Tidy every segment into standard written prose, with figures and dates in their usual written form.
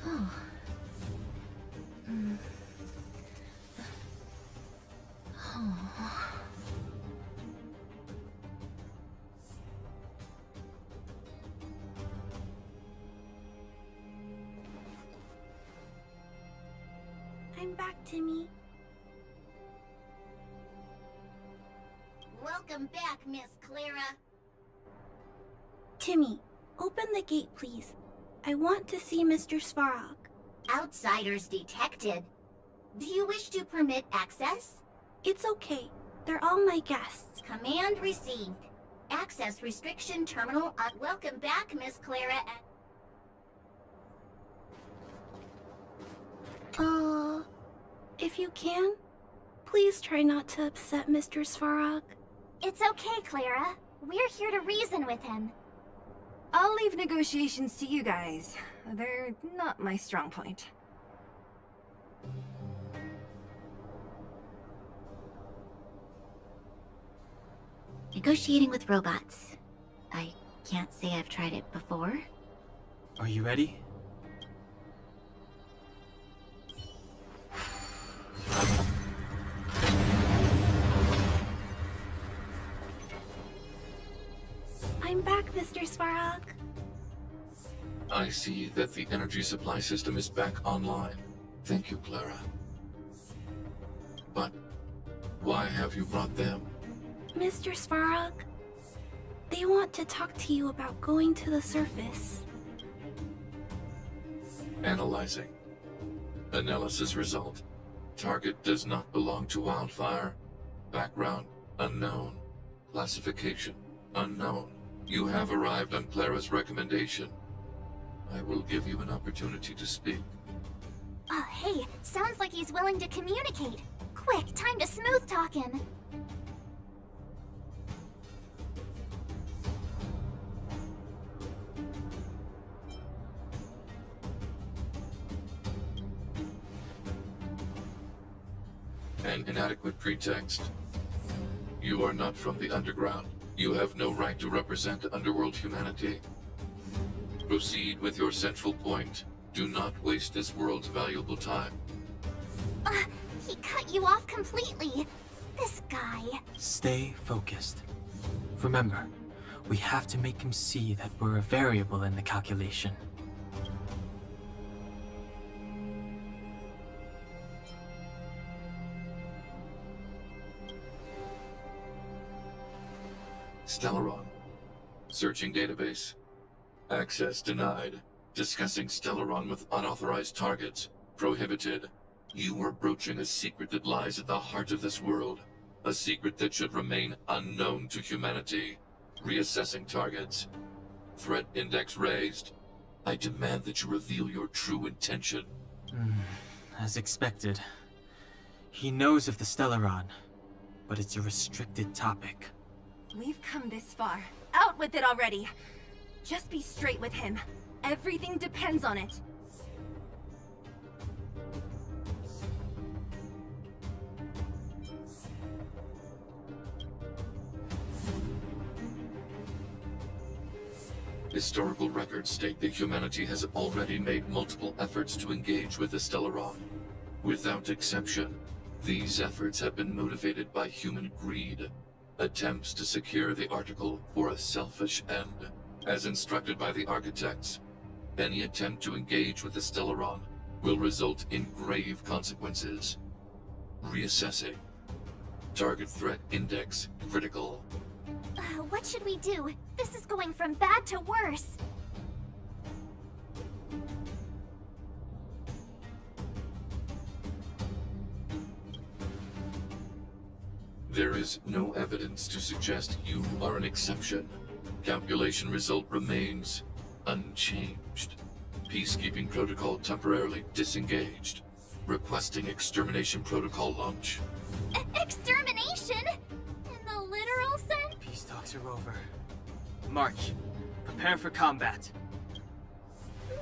Oh. Oh. I'm back, Timmy. Welcome back, Miss Clara. Timmy, open the gate, please. I want to see Mr. Svarog. Outsiders detected. Do you wish to permit access? It's okay. They're all my guests. Command received. Access restriction terminal on. Welcome back, Miss Clara. If you can, please try not to upset Mr. Svarog. It's okay, Clara. We're here to reason with him. I'll leave negotiations to you guys. They're not my strong point. Negotiating with robots. I can't say I've tried it before. Are you ready? I'm back, Mr. Svarog. I see that the energy supply system is back online. Thank you, Clara. But why have you brought them? Mr. Svarog, they want to talk to you about going to the surface. Analyzing. Analysis result. Target does not belong to Wildfire. Background unknown. Classification unknown. You have arrived on Clara's recommendation. I will give you an opportunity to speak. Oh, hey, sounds like he's willing to communicate. Quick, time to smooth talk him. An inadequate pretext. You are not from the underground. You have no right to represent underworld humanity. Proceed with your central point. Do not waste this world's valuable time. He cut you off completely. This guy. Stay focused. Remember, we have to make him see that we're a variable in the calculation. Stellaron. Searching database. Access denied. Discussing Stellaron with unauthorized targets. Prohibited. You are broaching a secret that lies at the heart of this world. A secret that should remain unknown to humanity. Reassessing targets. Threat index raised. I demand that you reveal your true intention. As expected. He knows of the Stellaron, but it's a restricted topic. We've come this far. Out with it already! Just be straight with him. Everything depends on it. Historical records state that humanity has already made multiple efforts to engage with the Stellaron. Without exception, these efforts have been motivated by human greed. Attempts to secure the article for a selfish end. As instructed by the architects, any attempt to engage with the Stellaron will result in grave consequences. Reassessing. Target threat index critical. What should we do? This is going from bad to worse. There is no evidence to suggest you are an exception. Calculation result remains unchanged. Peacekeeping protocol temporarily disengaged. Requesting extermination protocol launch. Extermination? In the literal sense? Peace talks are over. March. Prepare for combat.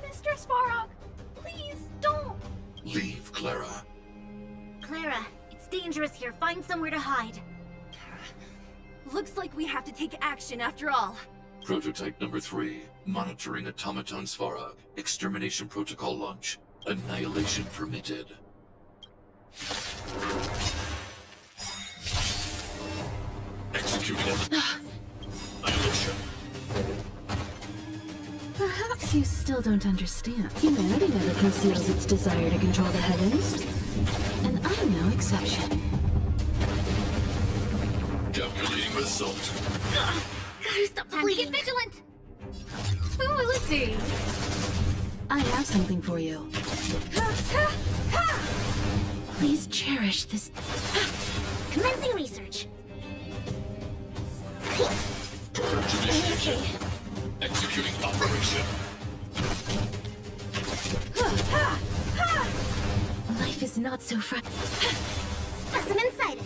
Mr. Svarog, please don't. Leave, Clara. Clara, it's dangerous here. Find somewhere to hide. Looks like we have to take action after all. Prototype number 3. Monitoring automaton Svarog. Extermination protocol launch. Annihilation permitted. Executing annihilation. Perhaps you still don't understand. Humanity never conceals its desire to control the heavens. And I'm no exception. Calculating result. Gotta stop the bleeding. Get vigilant! Who will it be? I have something for you. Please cherish this. Commencing research. Purge initiation. Executing operation. Life is not so Specimen sighted.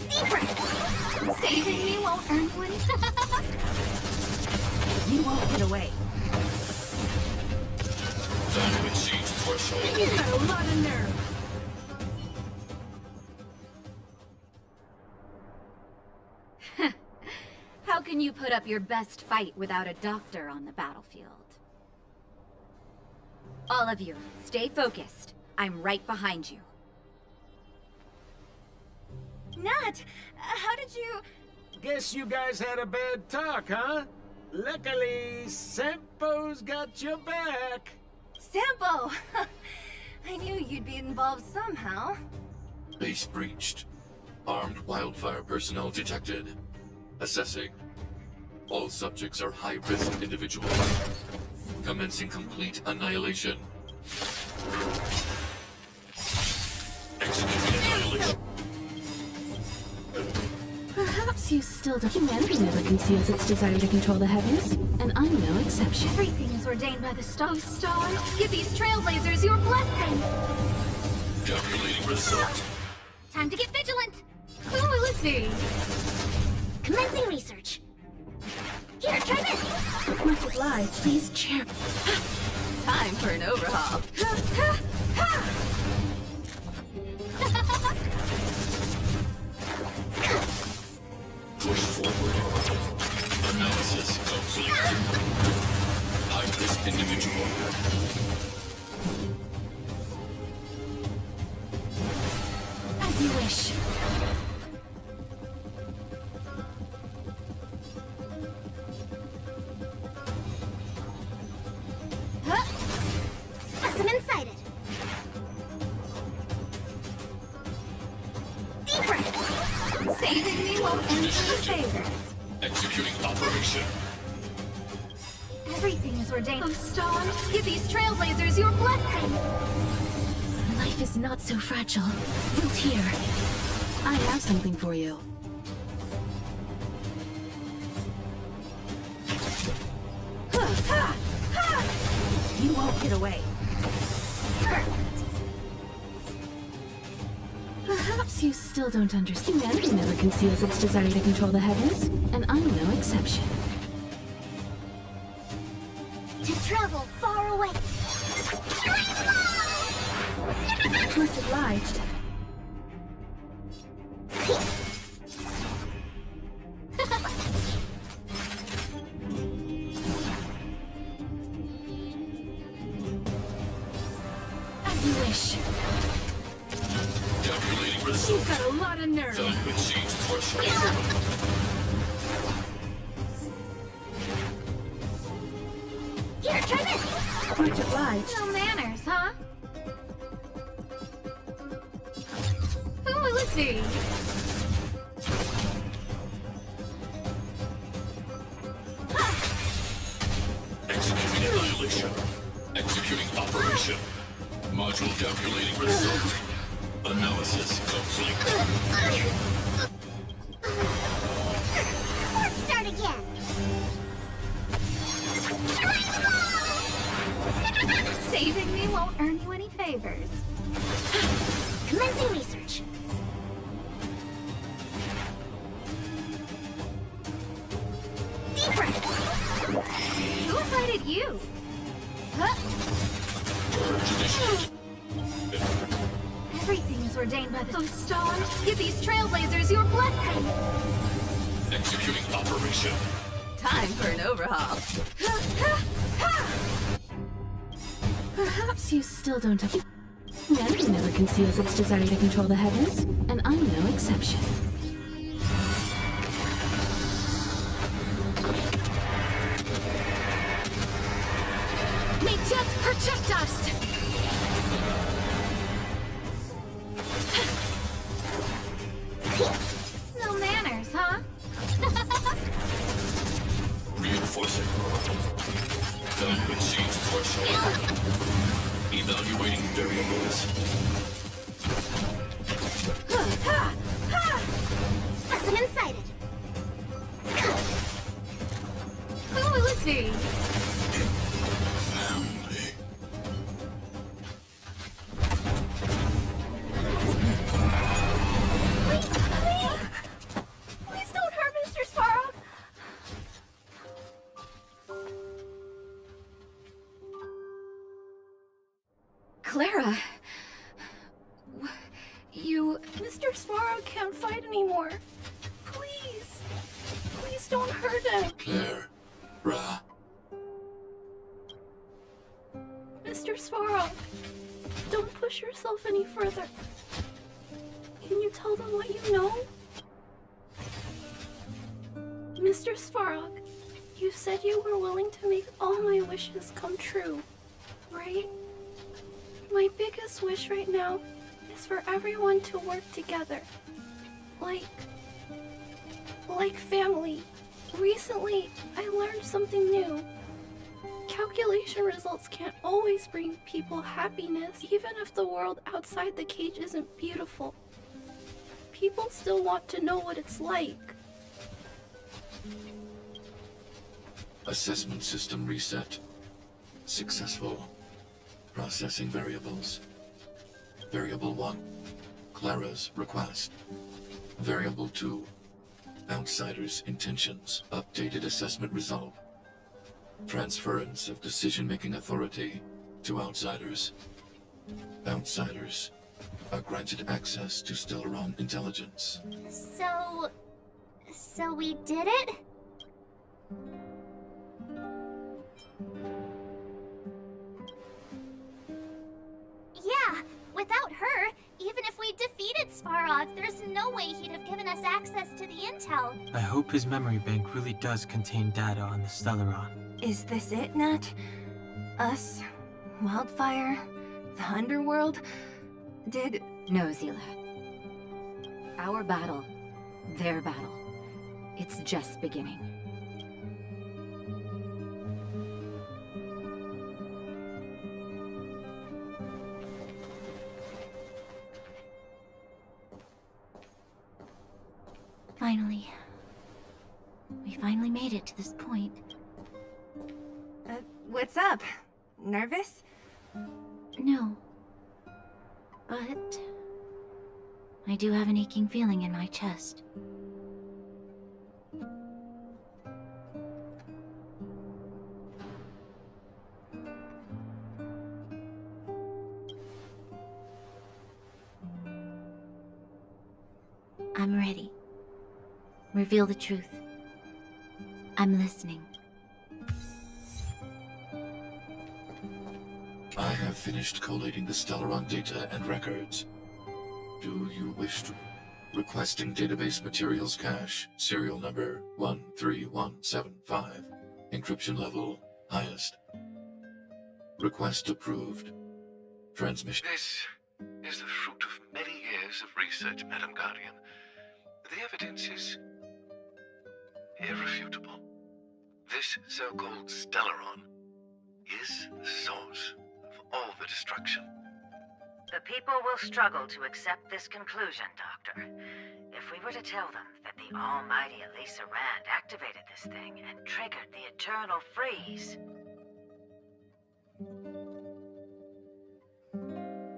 Deep breath. Saving me won't earn you any. You won't get away. Time exceeds threshold. You got a lot of nerve. How can you put up your best fight without a doctor on the battlefield? All of you, stay focused. I'm right behind you. Nat, how did you... Guess you guys had a bad talk, huh? Luckily, Sempo's got your back. Sampo! I knew you'd be involved somehow. Base breached. Armed wildfire personnel detected. Assessing. All subjects are high-risk individuals. Commencing complete annihilation. Executing annihilation. Perhaps you still don't. Humanity never conceals its desire to control the heavens, and I'm no exception. Everything is ordained by the stars. Give these trailblazers your blessing. Calculating result. Time to get vigilant. Who will it be? Commencing research. Here, try this. Much obliged. Please chair. Time for an overhaul. Push forward. Analysis complete. High-risk individual. As you wish. Specimen sighted. Deep breath. Saving me won't end your favor. Executing operation. Everything is ordained. Oh, stars, give these trailblazers your blessing. Life is not so fragile. Built here. I have something for you. You won't get away. Perhaps you still don't understand. Humanity never conceals its desire to control the heavens, and I'm no exception. To travel far away. Much obliged. As you wish. Calculating result. You got a lot of nerve. Time exceeds threshold. Here, try this. Much obliged. No manners, huh? Who will it be? Executing annihilation. Executing operation. Module calculating result. Analysis complete. Let's start again. Saving me won't earn you any favors. Commencing research. Deep breath. Who invited you? Purge initiated. Everything is ordained by the oh, stars. Give these trailblazers your blessing. Executing operation. Time for an overhaul. Perhaps you still don't have... Humanity never conceals its desire to control the heavens, and I'm no exception. May death protect us! No manners, huh? Reinforcing. Value exceeds threshold. Evaluating variables. Specimen sighted. Who is he? Family. Please don't hurt Mr. Sparrow. Clara. You... Mr. Sparrow can't fight anymore. Please. Please don't hurt him. Claire. Ra. Mr. Sparrow, don't push yourself any further. Can you tell them what you know? Mr. Svarog, you said you were willing to make all my wishes come true, right? My biggest wish right now is for everyone to work together. Like family. Recently, I learned something new. Calculation results can't always bring people happiness, even if the world outside the cage isn't beautiful. People still want to know what it's like. Assessment system reset. Successful. Processing variables. Variable 1. Clara's request. Variable 2. Outsider's intentions. Updated assessment result. Transference of decision-making authority to outsiders. Outsiders are granted access to Stellaron intelligence. So we did it? Yeah, without her, even if we defeated Svarog, there's no way he'd have given us access to the intel. I hope his memory bank really does contain data on the Stellaron. Is this it, Nat? Us? Wildfire? The underworld? Did... No, Zila. Our battle, their battle. It's just beginning. Finally. We finally made it to this point. What's up? Nervous? No. But... I do have an aching feeling in my chest. I'm ready. Reveal the truth. I'm listening. I have finished collating the Stellaron data and records. Do you wish to... Requesting database materials cache, serial number 13175. Encryption level, highest. Request approved. Transmission... This is the fruit of many years of research, Madam Guardian. The evidence is irrefutable. This so-called Stellaron is the source of all the destruction. The people will struggle to accept this conclusion, Doctor. If we were to tell them that the almighty Elisa Rand activated this thing and triggered the eternal freeze...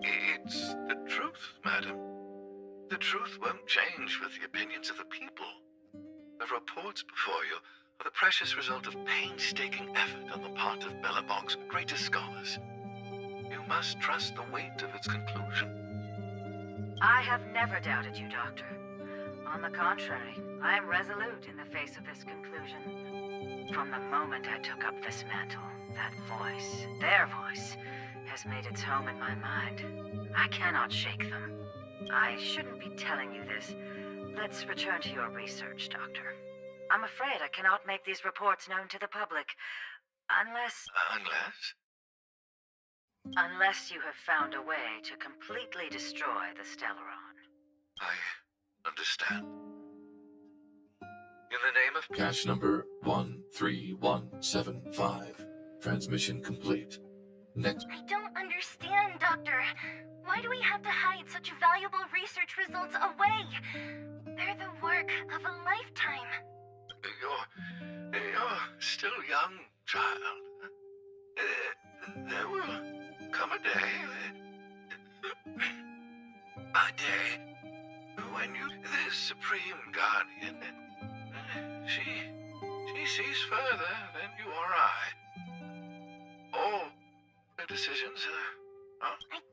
It's the truth, madam. The truth won't change with the opinions of the people. The reports before you are the precious result of painstaking effort on the part of Bellabog's greatest scholars. You must trust the weight of its conclusion. I have never doubted you, Doctor. On the contrary, I am resolute in the face of this conclusion. From the moment I took up this mantle, that voice, their voice, has made its home in my mind. I cannot shake them. I shouldn't be telling you this. Let's return to your research, Doctor. I'm afraid I cannot make these reports known to the public, unless you have found a way to completely destroy the Stellaron. I understand. In the name of Cache number 13175. Transmission complete. Next. I don't understand, Doctor. Why do we have to hide such valuable research results away? They're the work of a lifetime. You're still young, child. There will come a day when you, this Supreme Guardian, she sees further than you or I. All the decisions I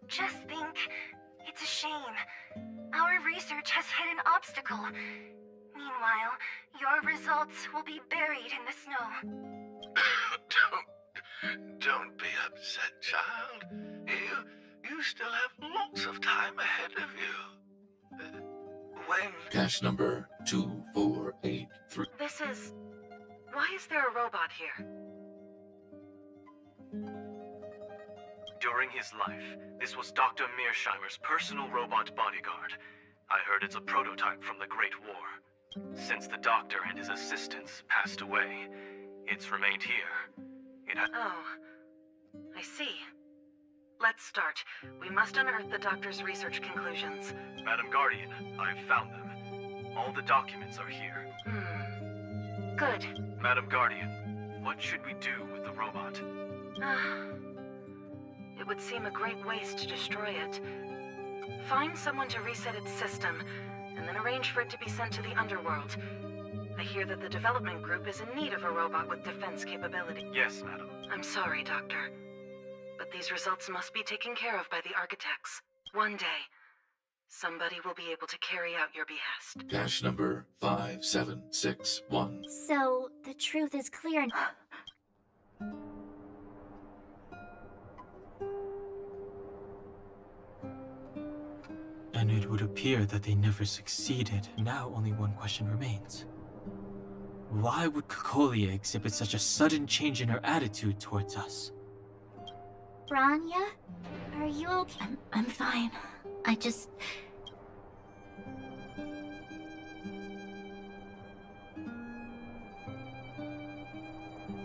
just think it's a shame. Our research has hit an obstacle. Meanwhile, your results will be buried in the snow. Don't be upset, child. You still have lots of time ahead of you. When... Cache number 2483. Why is there a robot here? During his life, this was Dr. Mearsheimer's personal robot bodyguard. I heard it's a prototype from the Great War. Since the doctor and his assistants passed away, it's remained here. Oh, I see. Let's start. We must unearth the doctor's research conclusions. Madam Guardian, I've found them. All the documents are here. Good. Madam Guardian, what should we do with the robot? It would seem a great waste to destroy it. Find someone to reset its system, and then arrange for it to be sent to the underworld. I hear that the development group is in need of a robot with defense capability. Yes, madam. I'm sorry, Doctor. But these results must be taken care of by the architects. One day, somebody will be able to carry out your behest. Cache number 5761. So, the truth is clear. And it would appear that they never succeeded. Now only one question remains. Why would Kokolia exhibit such a sudden change in her attitude towards us? Branya? Are you okay? I'm fine. I just...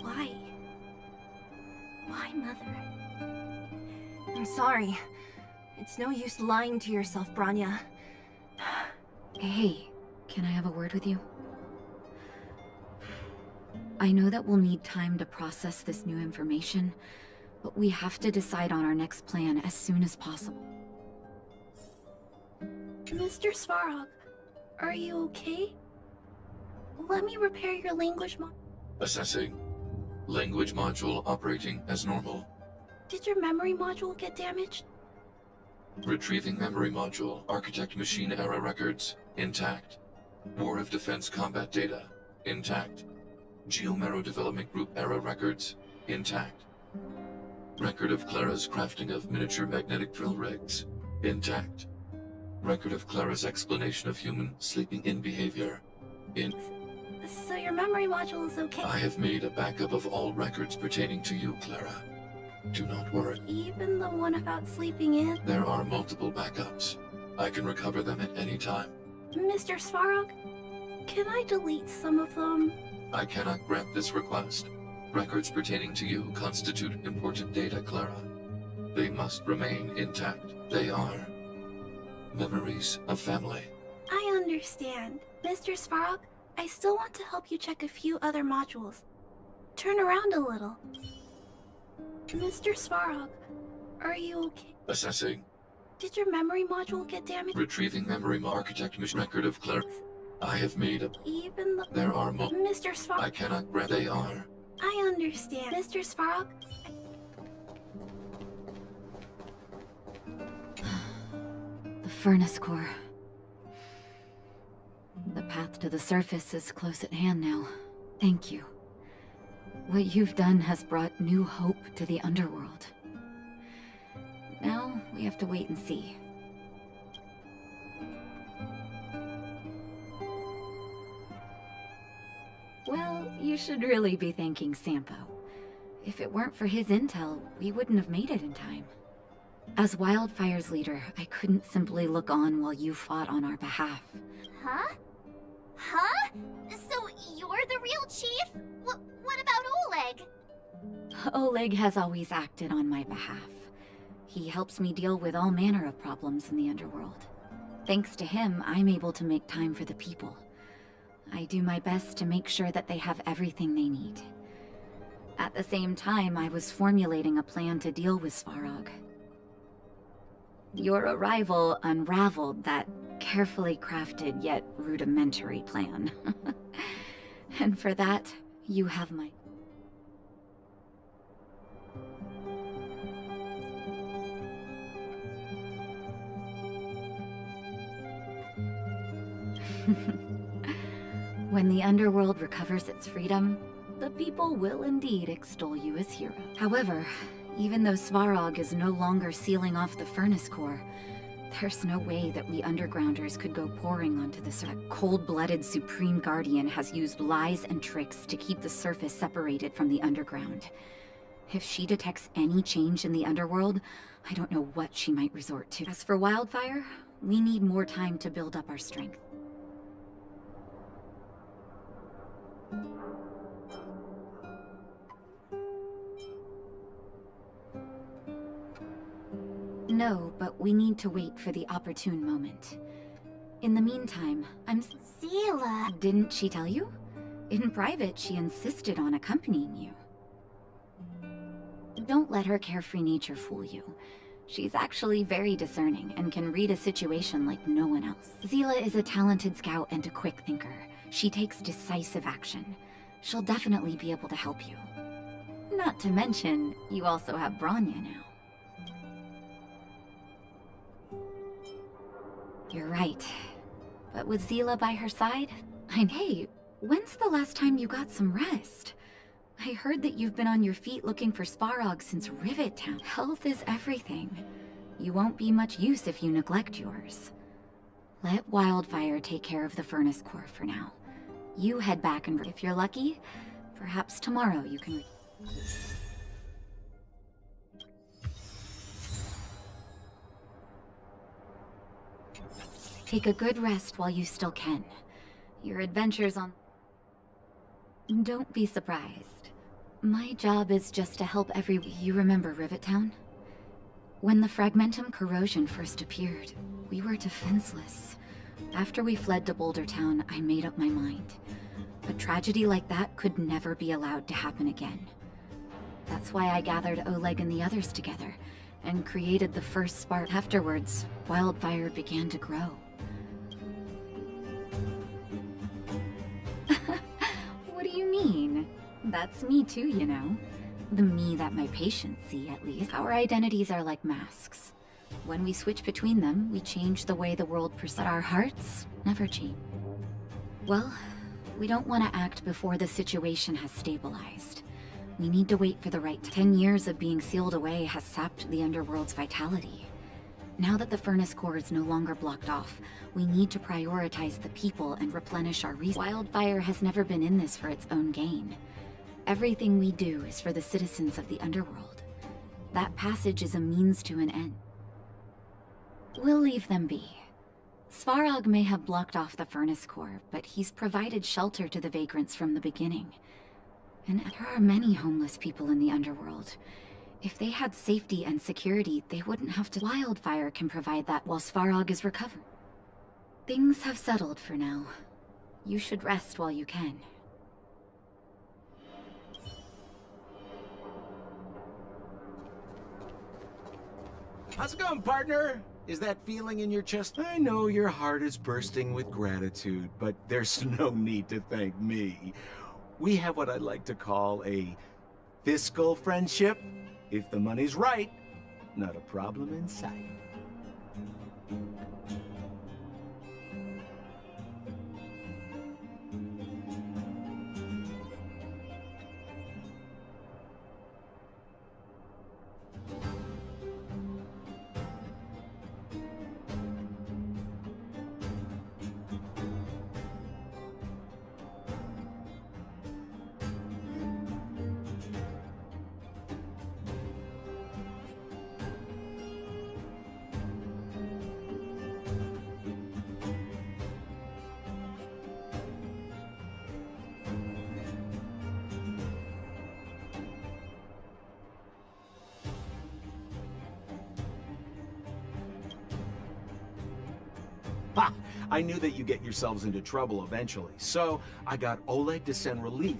Why? Why, Mother? I'm sorry. It's no use lying to yourself, Branya. Hey, can I have a word with you? I know that we'll need time to process this new information, but we have to decide on our next plan as soon as possible. Mr. Svarog, are you okay? Let me repair your language Assessing. Language module operating as normal. Did your memory module get damaged? Retrieving memory module. Architect machine era records. Intact. War of Defense combat data. Intact. Geomero Development Group era records. Intact. Record of Clara's crafting of miniature magnetic drill rigs. Intact. Record of Clara's explanation of human sleeping-in behavior. So your memory module is okay? I have made a backup of all records pertaining to you, Clara. Do not worry. Even the one about sleeping in? There are multiple backups. I can recover them at any time. Mr. Svarog, can I delete some of them? I cannot grant this request. Records pertaining to you constitute important data, Clara. They must remain intact. They are memories of family. I understand. Mr. Svarog, I still want to help you check a few other modules. Turn around a little. Mr. Svarog, are you okay? Assessing. Did your memory module get damaged? Retrieving memory architect mission record of Clara. I have made a... Even the... There are Mr. Svarog... I cannot grant they are. I understand. Mr. Svarog... The furnace core. The path to the surface is close at hand now. Thank you. What you've done has brought new hope to the underworld. Now, we have to wait and see. Well, you should really be thanking Sampo. If it weren't for his intel, we wouldn't have made it in time. As Wildfire's leader, I couldn't simply look on while you fought on our behalf. Huh? Huh? So you're the real chief? What about Oleg? Oleg has always acted on my behalf. He helps me deal with all manner of problems in the underworld. Thanks to him, I'm able to make time for the people. I do my best to make sure that they have everything they need. At the same time, I was formulating a plan to deal with Svarog. Your arrival unraveled that carefully crafted yet rudimentary plan. And for that, you have my... When the underworld recovers its freedom, the people will indeed extol you as hero. However, even though Svarog is no longer sealing off the furnace core, there's no way that we undergrounders could go pouring onto the surface. That cold-blooded Supreme Guardian has used lies and tricks to keep the surface separated from the underground. If she detects any change in the underworld, I don't know what she might resort to. As for Wildfire, we need more time to build up our strength. No, but we need to wait for the opportune moment. In the meantime, Zila! Didn't she tell you? In private, she insisted on accompanying you. Don't let her carefree nature fool you. She's actually very discerning and can read a situation like no one else. Zila is a talented scout and a quick thinker. She takes decisive action. She'll definitely be able to help you. Not to mention, you also have Branya now. You're right. But with Zila by her side, Hey, when's the last time you got some rest? I heard that you've been on your feet looking for Svarog since Rivet Town. Health is everything. You won't be much use if you neglect yours. Let Wildfire take care of the furnace core for now. You head back and if you're lucky, perhaps tomorrow you can... Take a good rest while you still can. Your adventures on... Don't be surprised. My job is just to help You remember Rivet Town? When the Fragmentum corrosion first appeared, we were defenseless. After we fled to Boulder Town, I made up my mind. A tragedy like that could never be allowed to happen again. That's why I gathered Oleg and the others together, and created the first spark. Afterwards, Wildfire began to grow. What do you mean? That's me too, you know. The me that my patients see, at least. Our identities are like masks. When we switch between them, we change the way the world perceives. Our hearts never change. Well, we don't want to act before the situation has stabilized. We need to wait for the right 10 years of being sealed away has sapped the underworld's vitality. Now that the furnace core is no longer blocked off, we need to prioritize the people and replenish our resources. Wildfire has never been in this for its own gain. Everything we do is for the citizens of the underworld. That passage is a means to an end. We'll leave them be. Svarog may have blocked off the furnace core, but he's provided shelter to the vagrants from the beginning. And there are many homeless people in the underworld. If they had safety and security, they wouldn't have to. Wildfire can provide that while Svarog is recovered. Things have settled for now. You should rest while you can. How's it going, partner? Is that feeling in your chest? I know your heart is bursting with gratitude, but there's no need to thank me. We have what I'd like to call a fiscal friendship. If the money's right, not a problem in sight. Ha! I knew that you get yourselves into trouble eventually, so I got Oleg to send relief.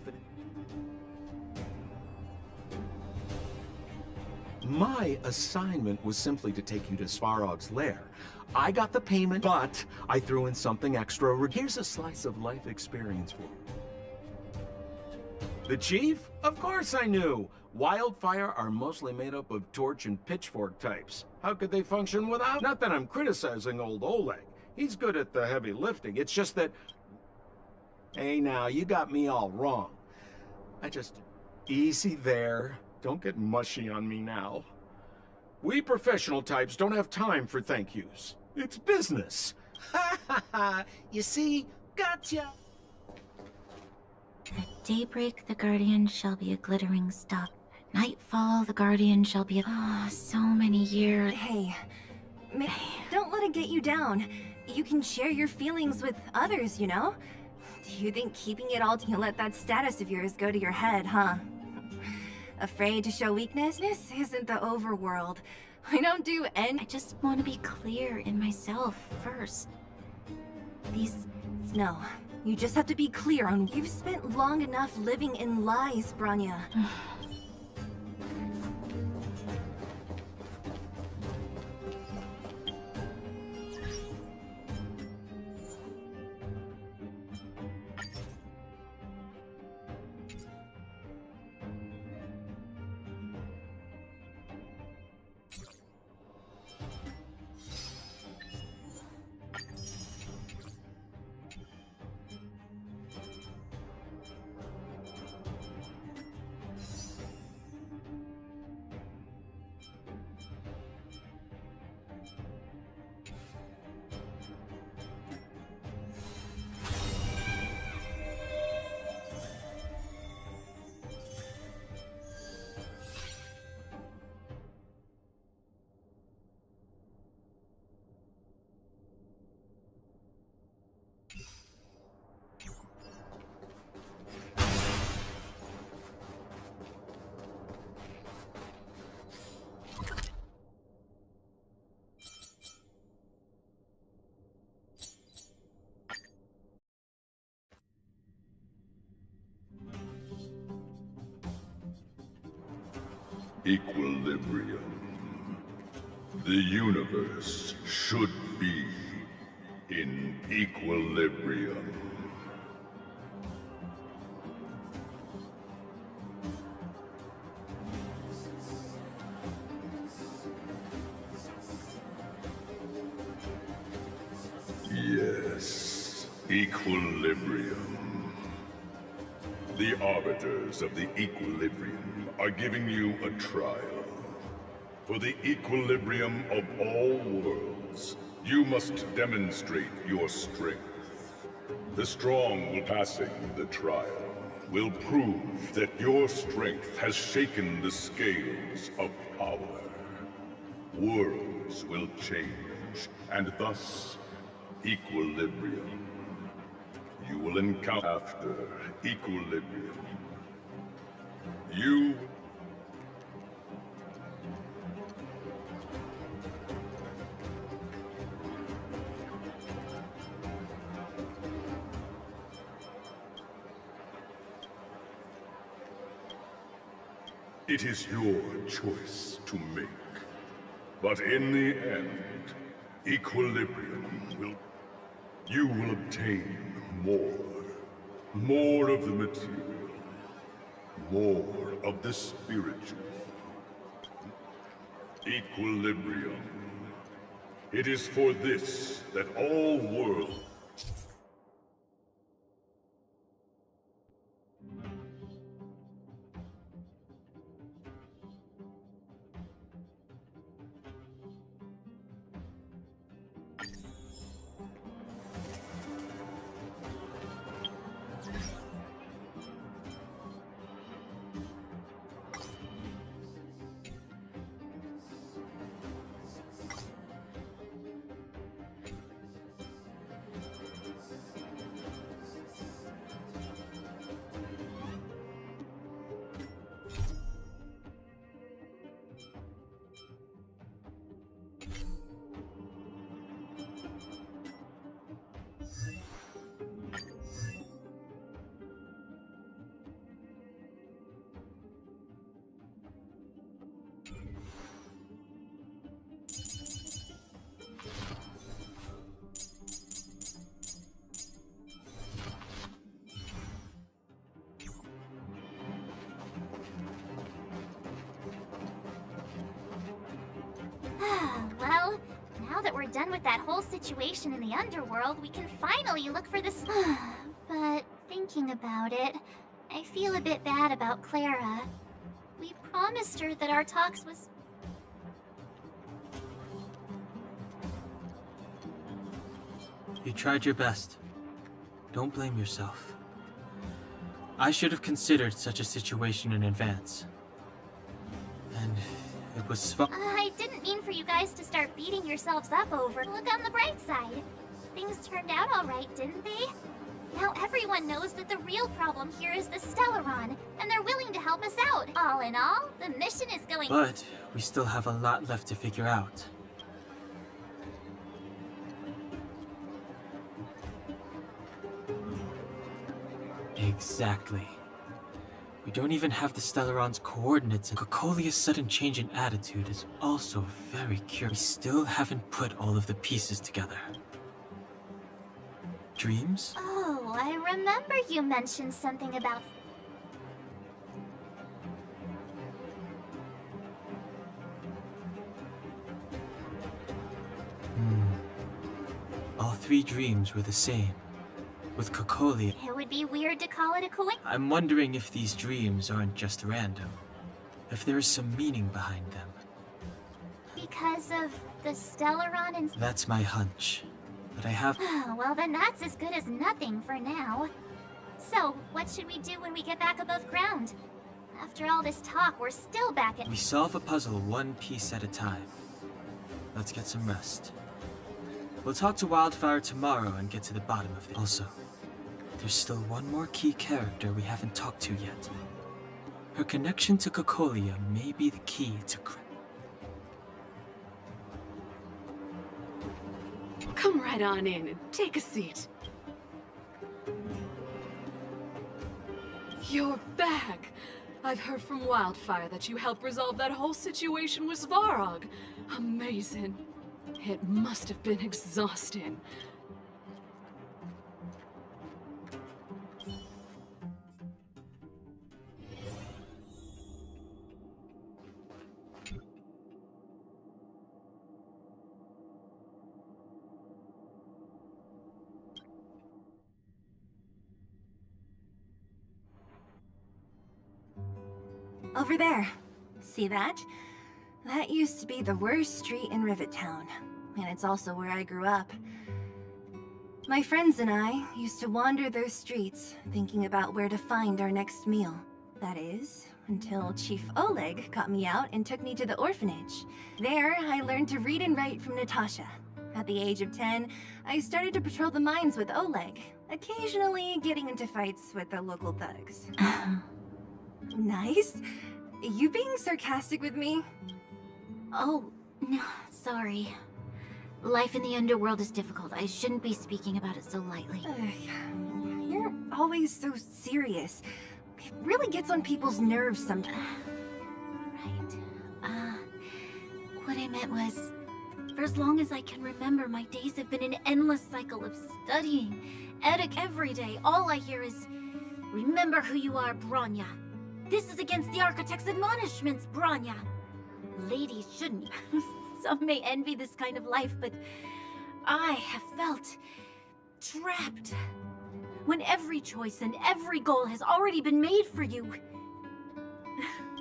My assignment was simply to take you to Svarog's lair. I got the payment, but I threw in something extra. Here's a slice of life experience for you. The chief? Of course I knew. Wildfire are mostly made up of torch and pitchfork types. How could they function without? Not that I'm criticizing old Oleg. He's good at the heavy lifting. It's just that... Hey now, you got me all wrong. Easy there. Don't get mushy on me now. We professional types don't have time for thank yous. It's business. Ha ha ha! You see? Gotcha! At daybreak, the Guardian shall be a glittering star. At nightfall, the Guardian shall be a... Oh, so many years. Hey, don't let it get you down. You can share your feelings with others, you know? Do you think keeping it all to let that status of yours go to your head, huh? Afraid to show weakness? This isn't the overworld. I don't do any— I just want to be clear in myself first. No, you just have to be clear on— You've spent long enough living in lies, Branya. Equilibrium. The universe should be in equilibrium. Yes, equilibrium. The arbiters of the equilibrium are giving you a trial. For the equilibrium of all worlds, you must demonstrate your strength. The strong will passing the trial will prove that your strength has shaken the scales of power. Worlds will change, and thus equilibrium. You will encounter after equilibrium. You... It is your choice to make. But in the end, equilibrium will... You will obtain more. More of the material. More of the spiritual. Equilibrium. It is for this that all worlds... Well, now that we're done with that whole situation in the underworld, we can finally look for this. But thinking about it, I feel a bit bad about Clara. We promised her that our talks was... You tried your best. Don't blame yourself. I should have considered such a situation in advance. And it was fun. I didn't mean for you guys to start beating yourselves up over. Look on the bright side. Things turned out all right, didn't they? Now everyone knows that the real problem here is the Stellaron, and they're willing to help us out. All in all, the mission is going... But we still have a lot left to figure out. Exactly. We don't even have the Stellaron's coordinates, and Cocolia's sudden change in attitude is also very curious. We still haven't put all of the pieces together. Dreams? Oh, I remember you mentioned something about... All three dreams were the same. With Cocolia. It would be weird to call it a coincidence. I'm wondering if these dreams aren't just random. If there is some meaning behind them. Because of the Stellaron and... That's my hunch. But I have... Well, then that's as good as nothing for now. So, what should we do when we get back above ground? After all this talk, we're still back at... We solve a puzzle one piece at a time. Let's get some rest. We'll talk to Wildfire tomorrow and get to the bottom of it. Also, there's still one more key character we haven't talked to yet. Her connection to Cocolia may be the key to... Come right on in and take a seat. You're back! I've heard from Wildfire that you helped resolve that whole situation with Svarog. Amazing. It must have been exhausting. Over there. See that? That used to be the worst street in Rivet Town, and it's also where I grew up. My friends and I used to wander those streets, thinking about where to find our next meal. That is, until Chief Oleg got me out and took me to the orphanage. There, I learned to read and write from Natasha. At the age of 10, I started to patrol the mines with Oleg, occasionally getting into fights with the local thugs. Nice? You being sarcastic with me? Oh, no, sorry. Life in the underworld is difficult. I shouldn't be speaking about it so lightly. You're always so serious. It really gets on people's nerves sometimes. Right. What I meant was, for as long as I can remember, my days have been an endless cycle of studying. Eddic every day. All I hear is, remember who you are, Bronya. This is against the Architect's admonishments, Bronya. Ladies shouldn't. Some may envy this kind of life, but I have felt trapped. When every choice and every goal has already been made for you.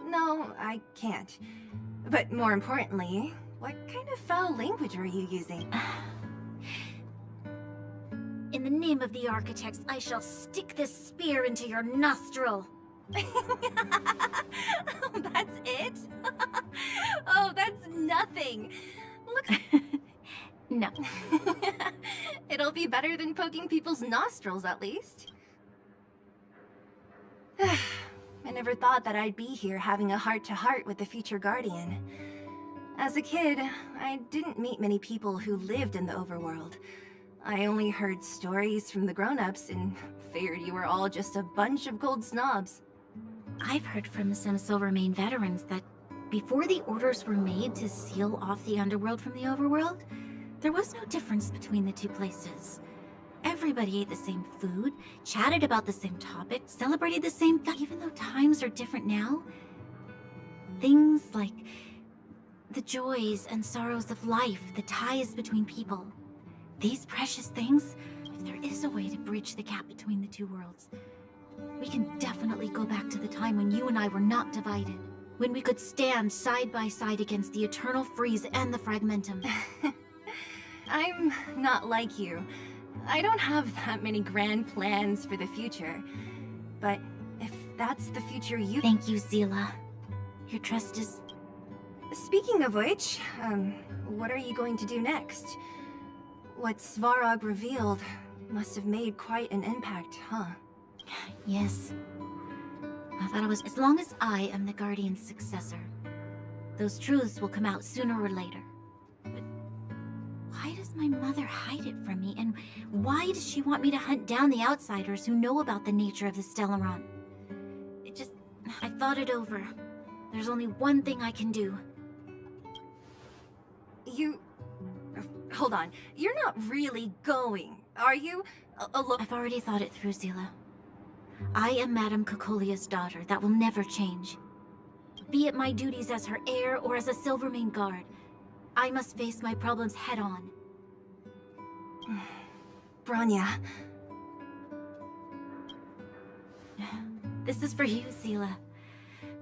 No, I can't. But more importantly, what kind of foul language are you using? In the name of the Architects, I shall stick this spear into your nostril. That's it? Oh, that's nothing. Look. No. It'll be better than poking people's nostrils, at least. I never thought that I'd be here having a heart-to-heart with the future Guardian. As a kid, I didn't meet many people who lived in the overworld. I only heard stories from the grown-ups and figured you were all just a bunch of cold snobs. I've heard from some Silvermane veterans that before the orders were made to seal off the underworld from the overworld, there was no difference between the two places. Everybody ate the same food, chatted about the same topics, celebrated the same thing. Even though times are different now, things like The joys and sorrows of life, the ties between people. These precious things, if there is a way to bridge the gap between the two worlds, we can definitely go back to the time when you and I were not divided. When we could stand side by side against the eternal freeze and the fragmentum. I'm not like you. I don't have that many grand plans for the future. But if that's the future you— Thank you, Zila. Your trust is— Speaking of which, what are you going to do next? What Svarog revealed must have made quite an impact, huh? Yes. I thought it was— As long as I am the Guardian's successor, those truths will come out sooner or later. But why does my mother hide it from me? And why does she want me to hunt down the outsiders who know about the nature of the Stellaron? It just— I thought it over. There's only one thing I can do. Hold on. You're not really going, are you? Look— I've already thought it through, Zila. I am Madame Cocolia's daughter. That will never change. Be it my duties as her heir or as a Silvermane guard, I must face my problems head on. Bronya. This is for you, Zila.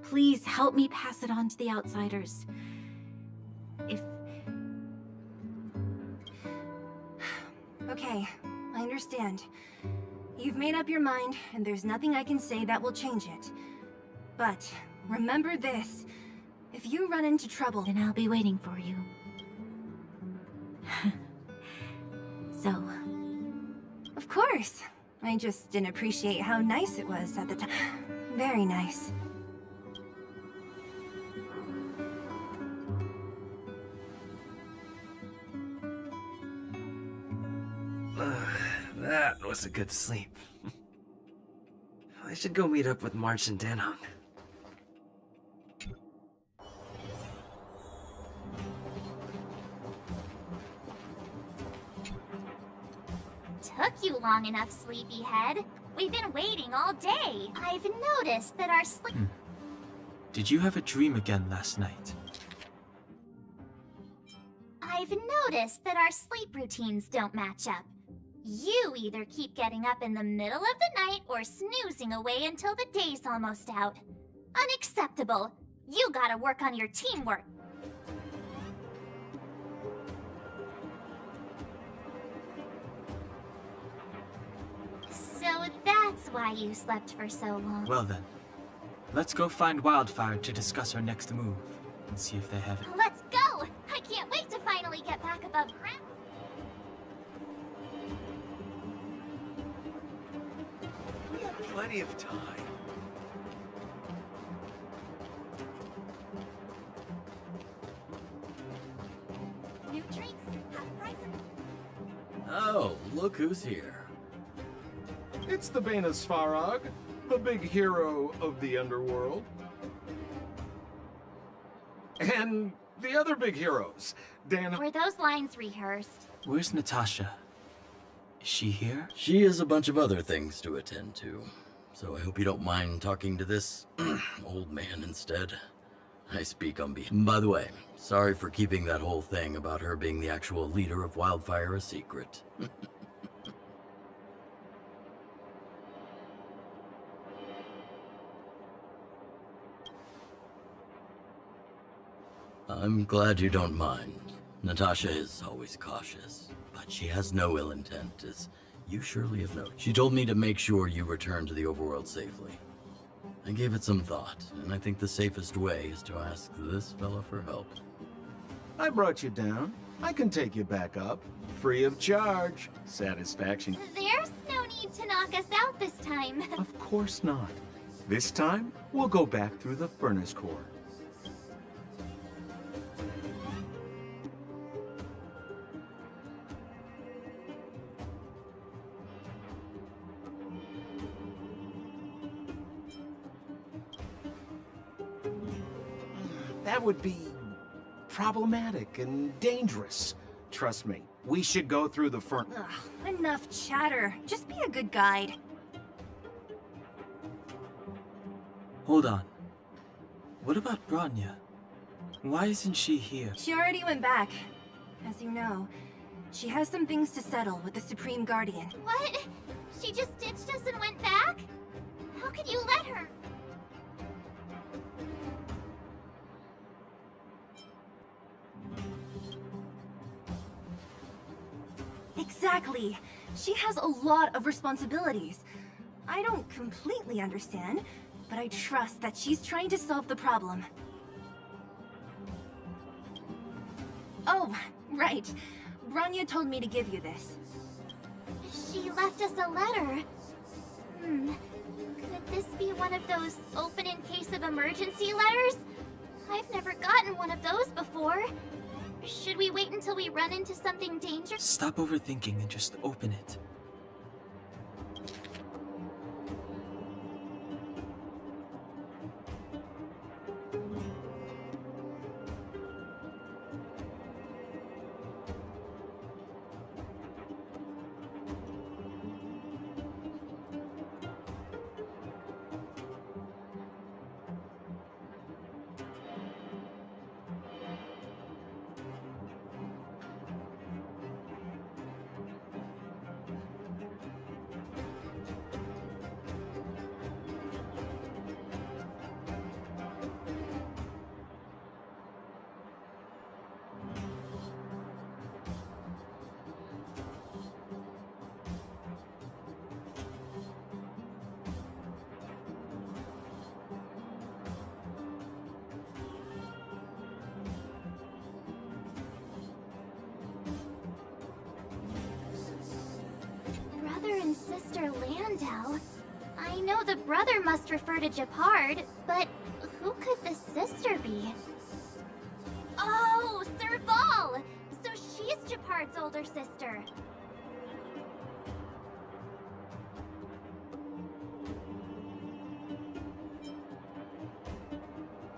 Please help me pass it on to the outsiders. Okay, I understand. You've made up your mind, and there's nothing I can say that will change it. But remember this. If you run into trouble— Then I'll be waiting for you. So? Of course. I just didn't appreciate how nice it was at the time. Very nice. That was a good sleep. I should go meet up with March and Danhong. Took you long enough, sleepyhead. We've been waiting all day. I've noticed that our sleep— Did you have a dream again last night? I've noticed that our sleep routines don't match up. You either keep getting up in the middle of the night or snoozing away until the day's almost out. Unacceptable. You gotta work on your teamwork. So that's why you slept for so long. Well then, let's go find Wildfire to discuss our next move and see if they have it. Let's go! I can't wait to finally get back above ground. We have plenty of time. New treats, half price. Oh, look who's here. It's the Bane of Svarog, the big hero of the underworld. And the other big heroes, Were those lines rehearsed? Where's Natasha? Is she here? She has a bunch of other things to attend to, so I hope you don't mind talking to this old man instead. I speak on behalf. By the way, sorry for keeping that whole thing about her being the actual leader of Wildfire a secret. I'm glad you don't mind. Natasha is always cautious, but she has no ill intent, as you surely have noted. She told me to make sure you return to the overworld safely. I gave it some thought, and I think the safest way is to ask this fella for help. I brought you down. I can take you back up. Free of charge. Satisfaction. There's no need to knock us out this time. Of course not. This time, we'll go back through the furnace core. That would be problematic and dangerous. Trust me, we should go through the furnace. Enough chatter. Just be a good guide. Hold on. What about Bronya? Why isn't she here? She already went back. As you know, she has some things to settle with the Supreme Guardian. What? She just ditched us and went back? How could you let her? Exactly. She has a lot of responsibilities. I don't completely understand, but I trust that she's trying to solve the problem. Oh, right. Rania told me to give you this. She left us a letter. Could this be one of those open in case of emergency letters? I've never gotten one of those before. Should we wait until we run into something dangerous? Stop overthinking and just open it. Brother and sister Landau. I know the brother must refer to Japard, but who could the sister be? Oh, Serval! So she's Japard's older sister.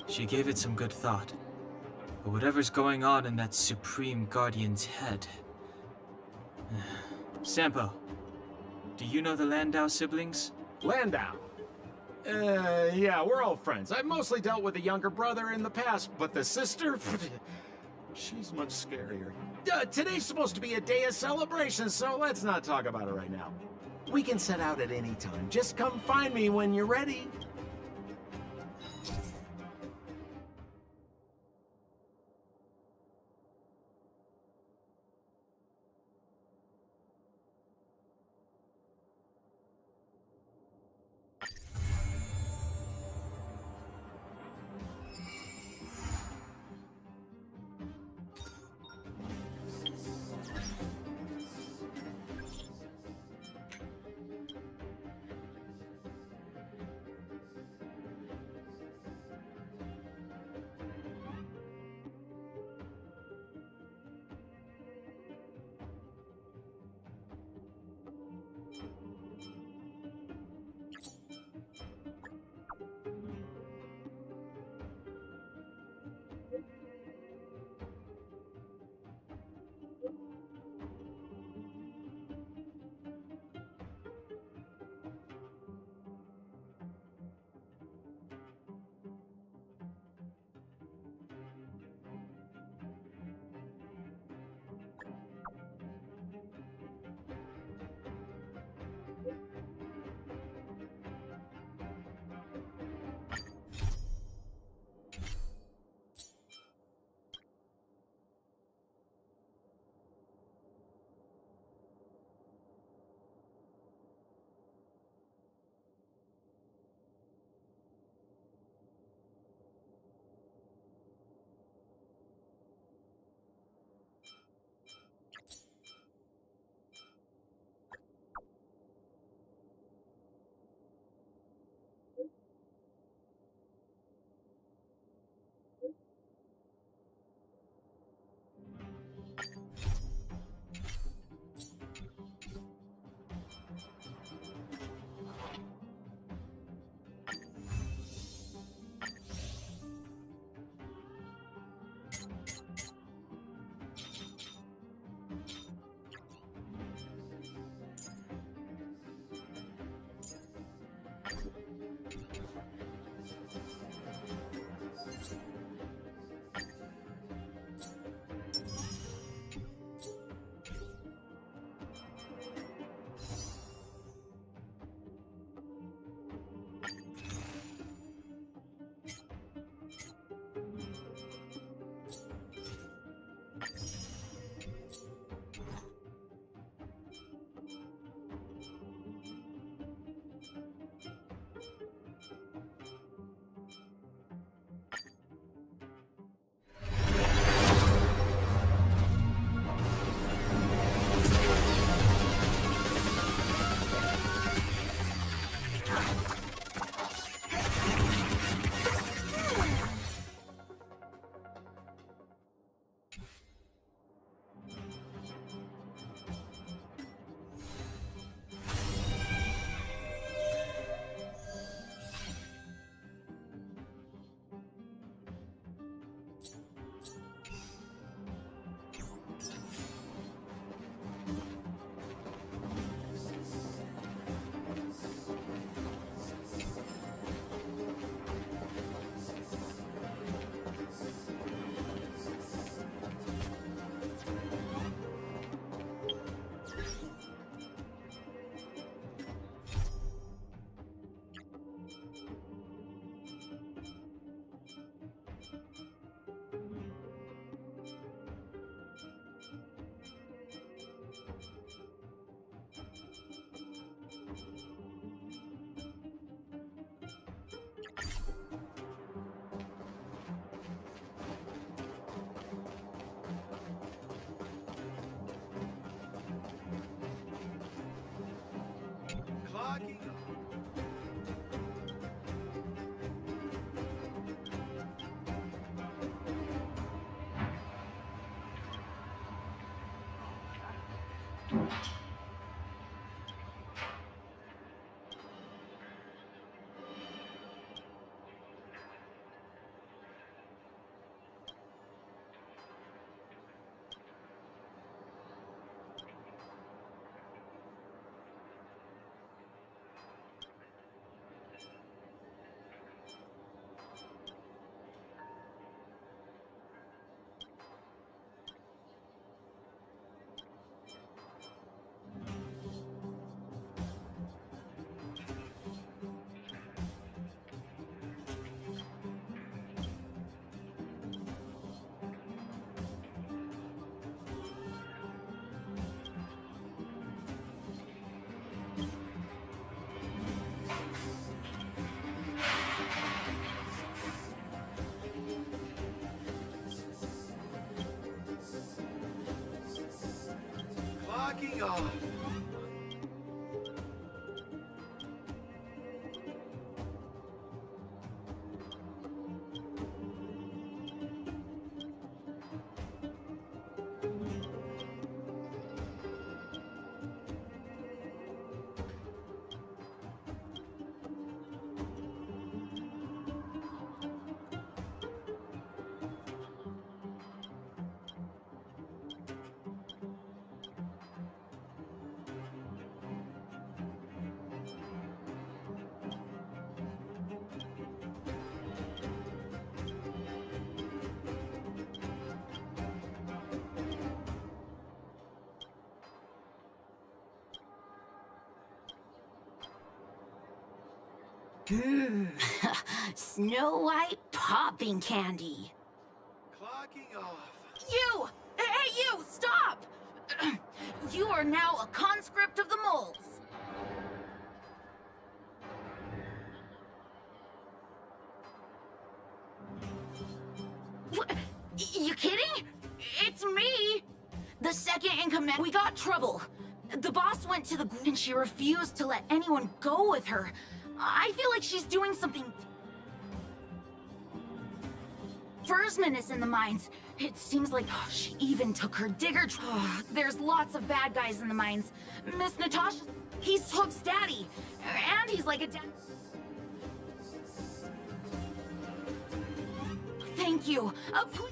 She gave it some good thought. But whatever's going on in that Supreme Guardian's head... Sampo, do you know the Landau siblings? Landau? Yeah, we're all friends. I've mostly dealt with the younger brother in the past, but the sister? She's much scarier. Today's supposed to be a day of celebration, so let's not talk about it right now. We can set out at any time. Just come find me when you're ready. Clocking off. Snow White popping candy. Clocking off. You! Hey, you! Stop! You are now a conscript of the moles. What? You kidding? It's me! The second in command. We got trouble. The boss went to the group and she refused to let anyone go with her. I feel like she's doing something. Fursman is in the mines. It seems like she even took her digger. There's lots of bad guys in the mines. Miss Natasha, he's Hook's daddy. And he's like a dad. Thank you. Please.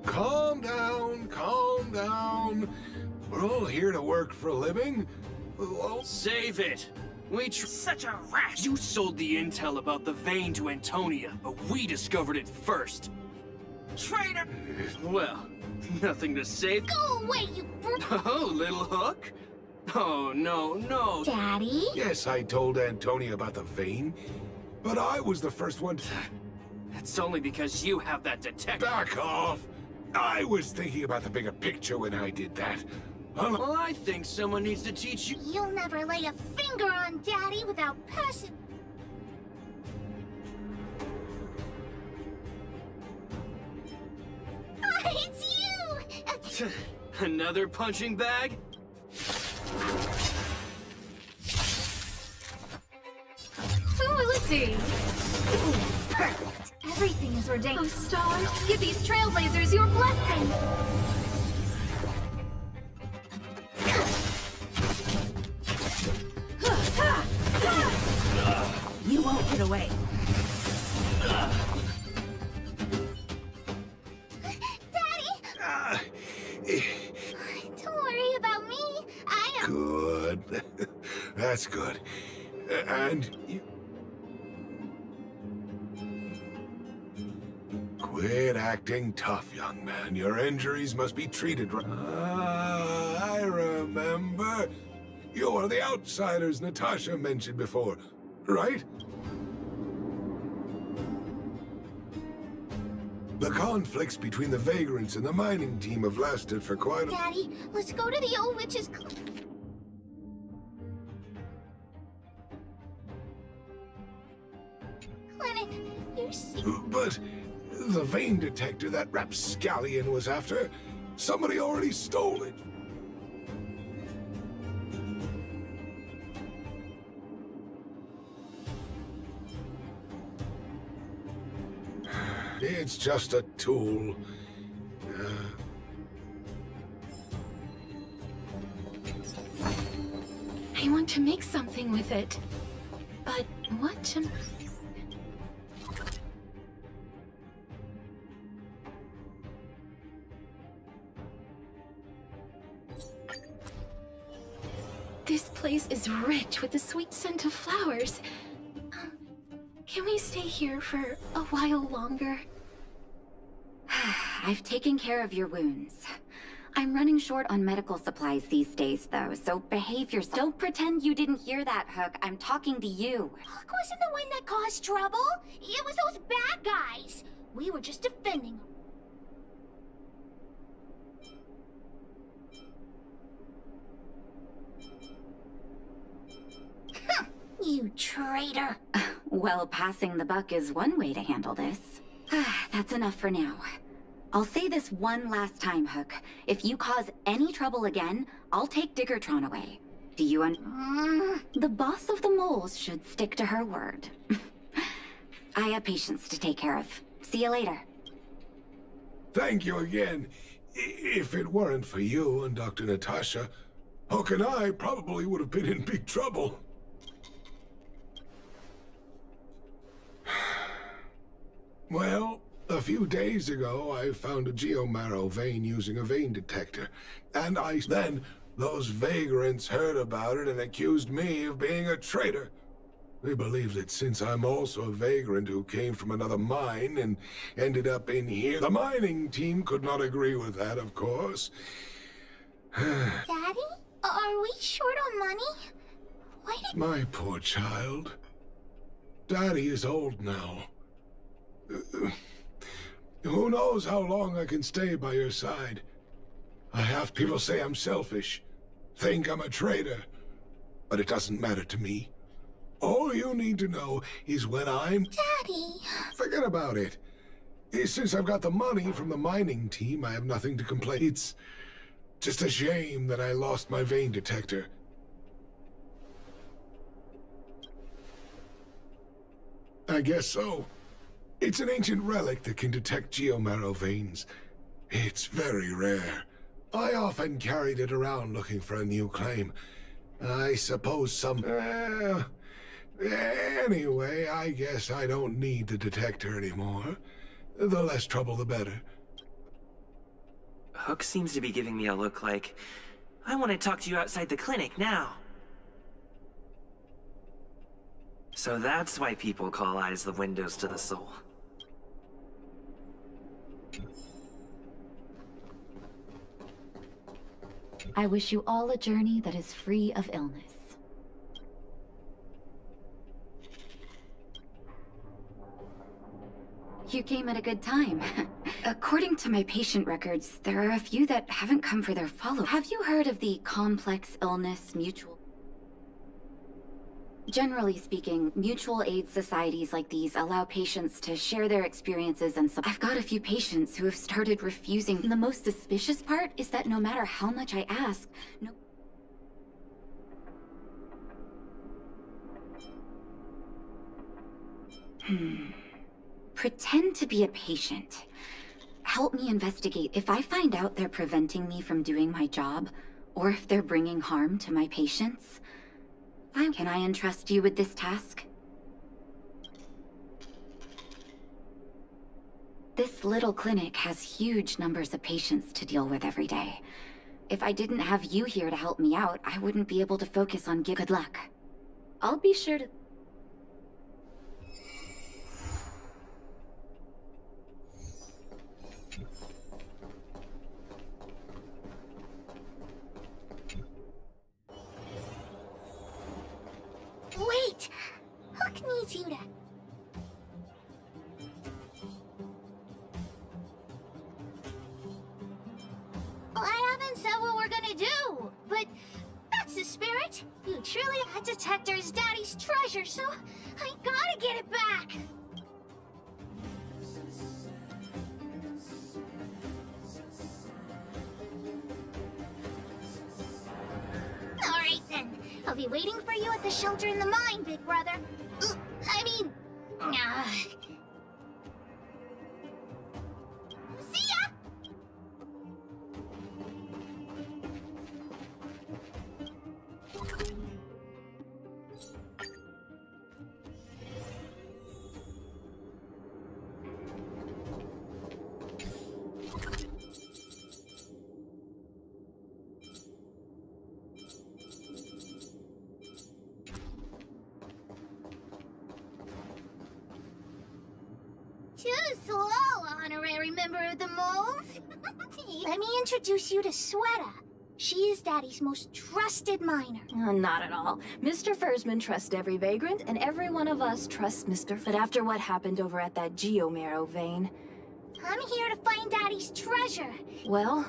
Calm down, calm down. We're all here to work for a living. Save it! Such a rat! You sold the intel about the vein to Antonia, but we discovered it first. Traitor! Well, nothing to save. Go away, you Oh, little Hook? Oh, no. Daddy? Yes, I told Antonia about the vein, but I was the first one to... It's only because you have that detector. Back off! I was thinking about the bigger picture when I did that. Well, I think someone needs to teach you. You'll never lay a finger on Daddy without passion. It's you! Another punching bag? Oh, let's see. Perfect. Everything is ordained. Oh, stars, give these trailblazers your blessing. You won't get away. Daddy! Don't worry about me. I am... Good. That's good. And you... Quit acting tough, young man. Your injuries must be treated right. I remember. You are the outsiders Natasha mentioned before, right? The conflicts between the vagrants and the mining team have lasted for quite a... Daddy, let's go to the old witch's clinic. You see... But the vein detector that rapscallion was after, somebody already stole it. It's just a tool. I want to make something with it. But what am... This place is rich with the sweet scent of flowers. Can we stay here for a while longer? I've taken care of your wounds. I'm running short on medical supplies these days, though, so behave yourself. Don't pretend you didn't hear that, Hook. I'm talking to you. Hook wasn't the one that caused trouble. It was those bad guys. We were just defending them. You traitor. Well, passing the buck is one way to handle this. That's enough for now. I'll say this one last time, Hook. If you cause any trouble again, I'll take Diggertron away. Do you The boss of the moles should stick to her word. I have patients to take care of. See you later. Thank you again. If it weren't for you and Dr. Natasha, Hook and I probably would have been in big trouble. Well, a few days ago, I found a geomarrow vein using a vein detector, and then those vagrants heard about it and accused me of being a traitor. They believe that since I'm also a vagrant who came from another mine and ended up in here, the mining team could not agree with that, of course. Daddy? Are we short on money? Why did... My poor child. Daddy is old now. Who knows how long I can stay by your side? I have people say I'm selfish, think I'm a traitor, but it doesn't matter to me. All you need to know is when I'm... Daddy! Forget about it. Since I've got the money from the mining team, I have nothing to complain. It's just a shame that I lost my vein detector. I guess so. It's an ancient relic that can detect geomarrow veins. It's very rare. I often carried it around looking for a new claim. I suppose some... Anyway, I guess I don't need the detector anymore. The less trouble, the better. Hook seems to be giving me a look like, I want to talk to you outside the clinic now. So that's why people call eyes the windows to the soul. I wish you all a journey that is free of illness. You came at a good time. According to my patient records, there are a few that haven't come for their follow-up. Have you heard of the complex illness mutual? Generally speaking, mutual aid societies like these allow patients to share their experiences and I've got a few patients who have started refusing. The most suspicious part is that no matter how much I ask, Pretend to be a patient. Help me investigate. If I find out they're preventing me from doing my job, or if they're bringing harm to my patients, can I entrust you with this task? This little clinic has huge numbers of patients to deal with every day. If I didn't have you here to help me out, I wouldn't be able to focus on good luck. I'll be sure to... Wait! Hook needs you to... I haven't said what we're gonna do, but that's the spirit. You truly... That detector is Daddy's treasure, so I gotta get it back. Alright then. I'll be waiting for you at the shelter in the mine, big brother. See ya! Too slow, honorary member of the moles. Let me introduce you to Sweta. She is Daddy's most trusted miner. Not at all. Mr. Fursman trusts every vagrant, and every one of us trusts Mr. But after what happened over at that Geomarrow vein... I'm here to find Daddy's treasure. Well,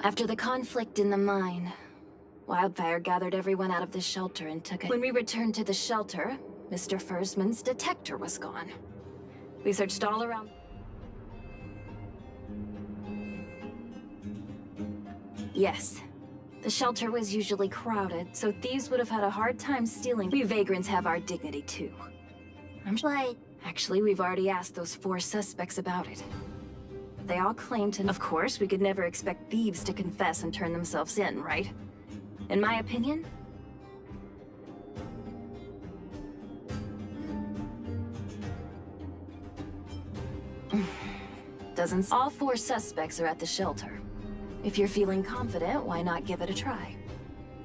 after the conflict in the mine, Wildfire gathered everyone out of the shelter and took it. When we returned to the shelter, Mr. Fursman's detector was gone. We searched all around... Yes. The shelter was usually crowded, so thieves would have had a hard time stealing. We vagrants have our dignity, too. But... Actually, we've already asked those 4 suspects about it. They all claim to... Of course, we could never expect thieves to confess and turn themselves in, right? In my opinion... Doesn't... All 4 suspects are at the shelter. If you're feeling confident, why not give it a try?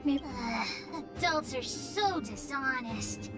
Maybe... adults are so dishonest.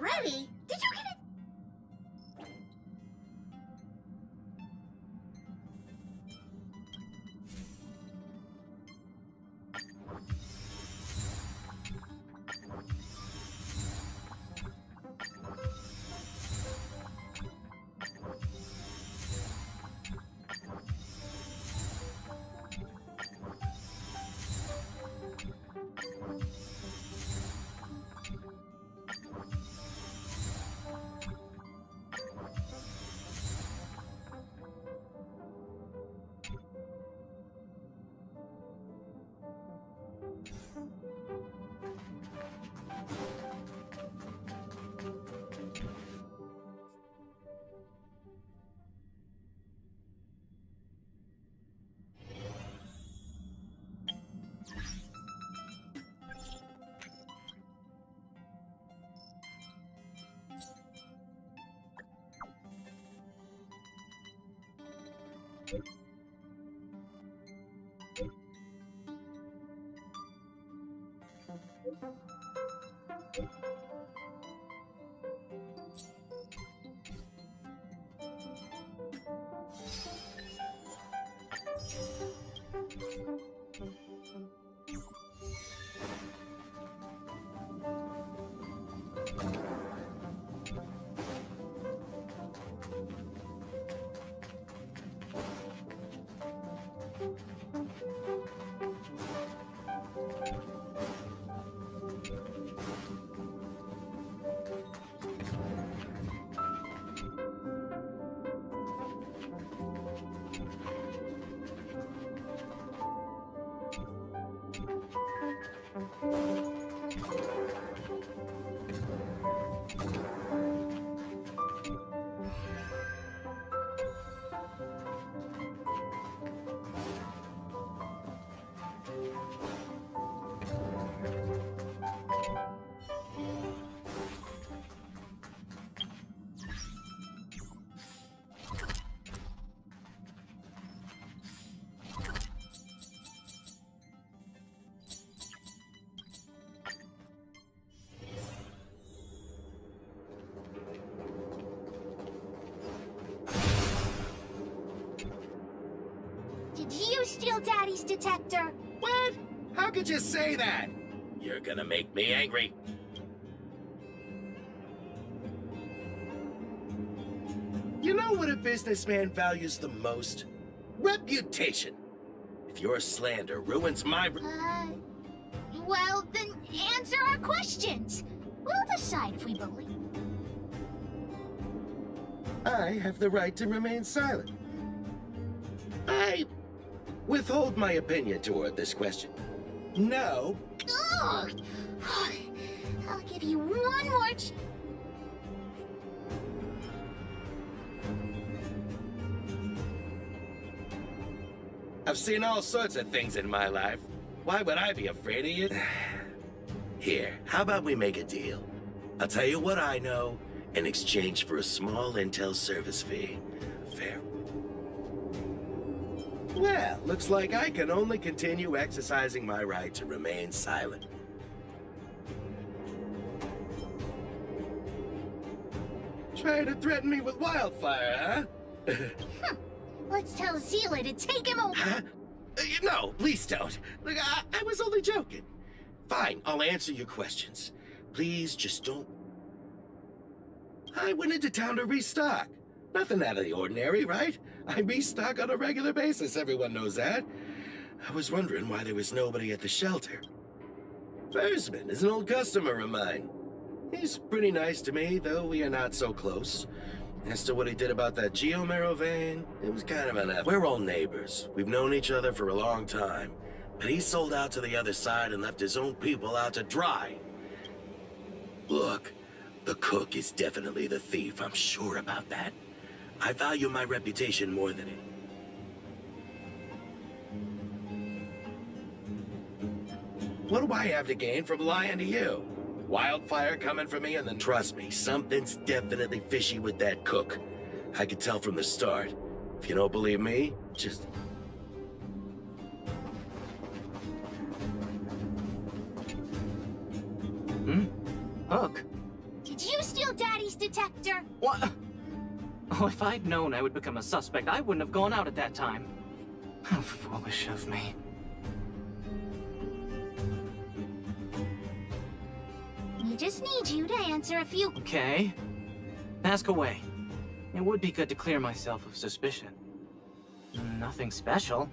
already? Did you get it? Did you steal Daddy's detector? What? How could you say that? You're gonna make me angry. You know what a businessman values the most? Reputation. If your slander ruins my... Well, then answer our questions. We'll decide if we believe. I have the right to remain silent. I withhold my opinion toward this question. No. Ugh. I'll give you one more I've seen all sorts of things in my life. Why would I be afraid of you? Here, how about we make a deal? I'll tell you what I know in exchange for a small intel service fee. Fair? Well, looks like I can only continue exercising my right to remain silent. Try to threaten me with wildfire, huh? Let's tell Zila to take him away. Huh? No, please don't. Look, I was only joking. Fine, I'll answer your questions. Please, just don't... I went into town to restock. Nothing out of the ordinary, right? I restock on a regular basis, everyone knows that. I was wondering why there was nobody at the shelter. Versman is an old customer of mine. He's pretty nice to me, though we are not so close. As to what he did about that geomarrow vein, it was kind of an effort. We're all neighbors. We've known each other for a long time. But he sold out to the other side and left his own people out to dry. Look, the cook is definitely the thief, I'm sure about that. I value my reputation more than it. What do I have to gain from lying to you? Wildfire coming for me, and then trust me, something's definitely fishy with that cook. I could tell from the start. If you don't believe me, just... Hook? Did you steal detector. What? Oh, if I'd known I would become a suspect, I wouldn't have gone out at that time. How foolish of me. We just need you to answer a few... Okay. Ask away. It would be good to clear myself of suspicion. Nothing special.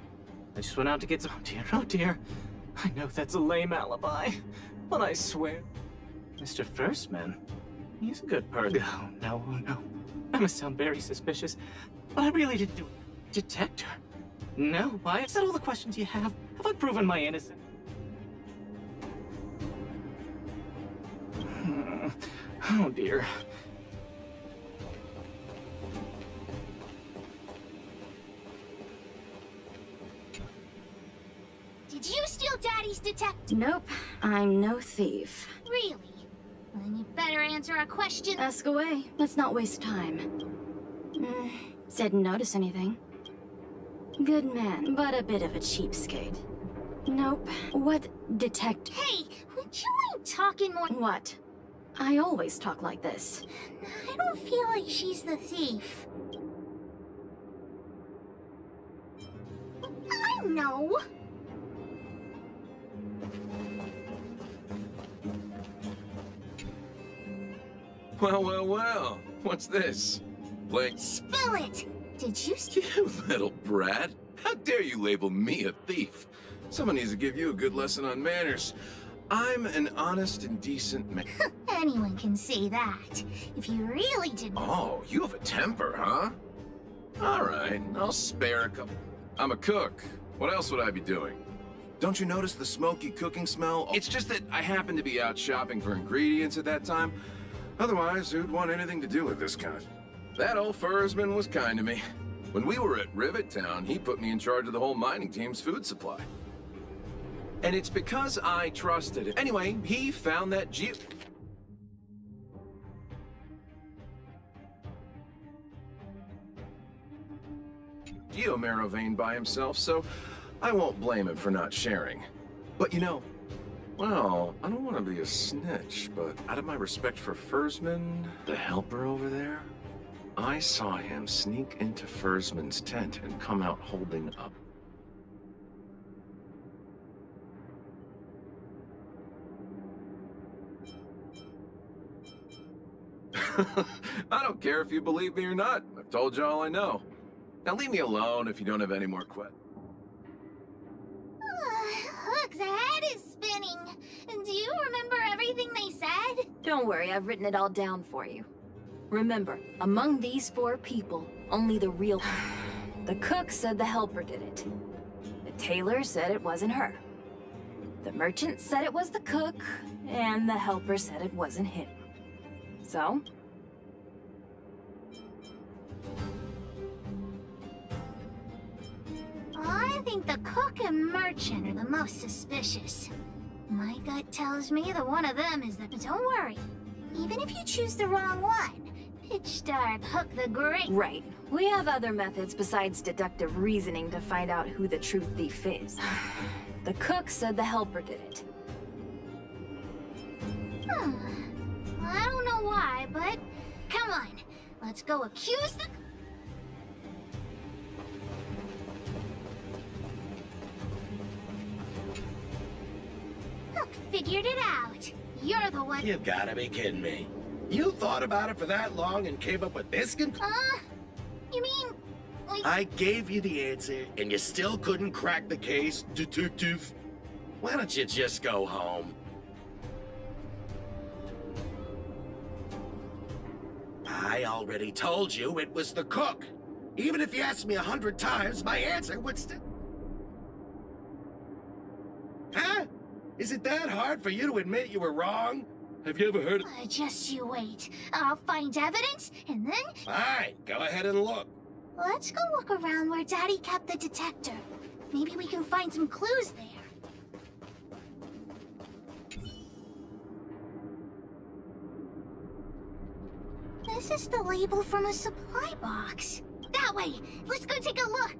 I just went out to get some... oh dear. I know that's a lame alibi, but I swear... Mr. Firstman, he's a good person. Oh no. I must sound very suspicious, but I really didn't do it. Detector? No, I said all the questions you have. Have I proven my innocence? Oh dear. Did you steal Daddy's detector? Nope, I'm no thief. Really? Then you better answer a question. Ask away. Let's not waste time. Didn't notice anything. Good man, but a bit of a cheapskate. Nope. What detect... Hey, would you mind talking more? What? I always talk like this. I don't feel like she's the thief. I know. Well. What's this? Like... Spill it! Did you... You little brat. How dare you label me a thief? Someone needs to give you a good lesson on manners. I'm an honest and decent man. Anyone can say that. If you really didn't... Oh, you have a temper, huh? All right, I'll spare a couple. I'm a cook. What else would I be doing? Don't you notice the smoky cooking smell? It's just that I happened to be out shopping for ingredients at that time. Otherwise, who'd want anything to do with this kind? That old Fursman was kind to me. When we were at Rivet Town, he put me in charge of the whole mining team's food supply. And it's because I trusted him. Anyway, he found that geomarrow vein by himself, so I won't blame him for not sharing. But you know, well, I don't want to be a snitch, but out of my respect for Fursman, the helper over there, I saw him sneak into Fursman's tent and come out holding up. I don't care if you believe me or not. I've told you all I know. Now leave me alone if you don't have any more questions. Look, the head is spinning. Do you remember everything they said? Don't worry, I've written it all down for you. Remember, among these 4 people, only the real... The cook said the helper did it. The tailor said it wasn't her. The merchant said it was the cook, and the helper said it wasn't him. So? I think the cook and merchant are the most suspicious. My gut tells me that one of them is the... But don't worry. Even if you choose the wrong one, Pitch Dark, Hook the Great... Right. We have other methods besides deductive reasoning to find out who the true thief is. The cook said the helper did it. I don't know why, but... Come on. Let's go accuse the... Hook figured it out. You're the one... You've gotta be kidding me. You thought about it for that long and came up with this You mean... like... I gave you the answer, and you still couldn't crack the case, detective? Why don't you just go home? I already told you it was the cook. Even if you asked me 100 times, my answer would still... Huh? Is it that hard for you to admit you were wrong? Have you ever heard of... just you wait. I'll find evidence, and then... Fine, go ahead and look. Let's go look around where Daddy kept the detector. Maybe we can find some clues there. This is the label from a supply box. That way! Let's go take a look!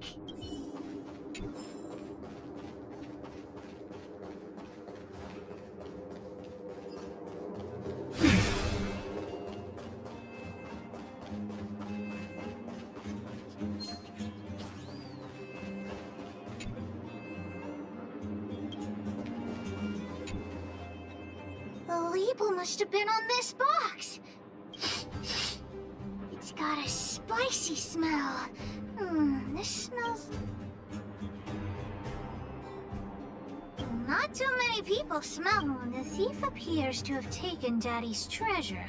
The label must have been on this box. It's got a spicy smell. This smells... Not too many people smell when the thief appears to have taken Daddy's treasure.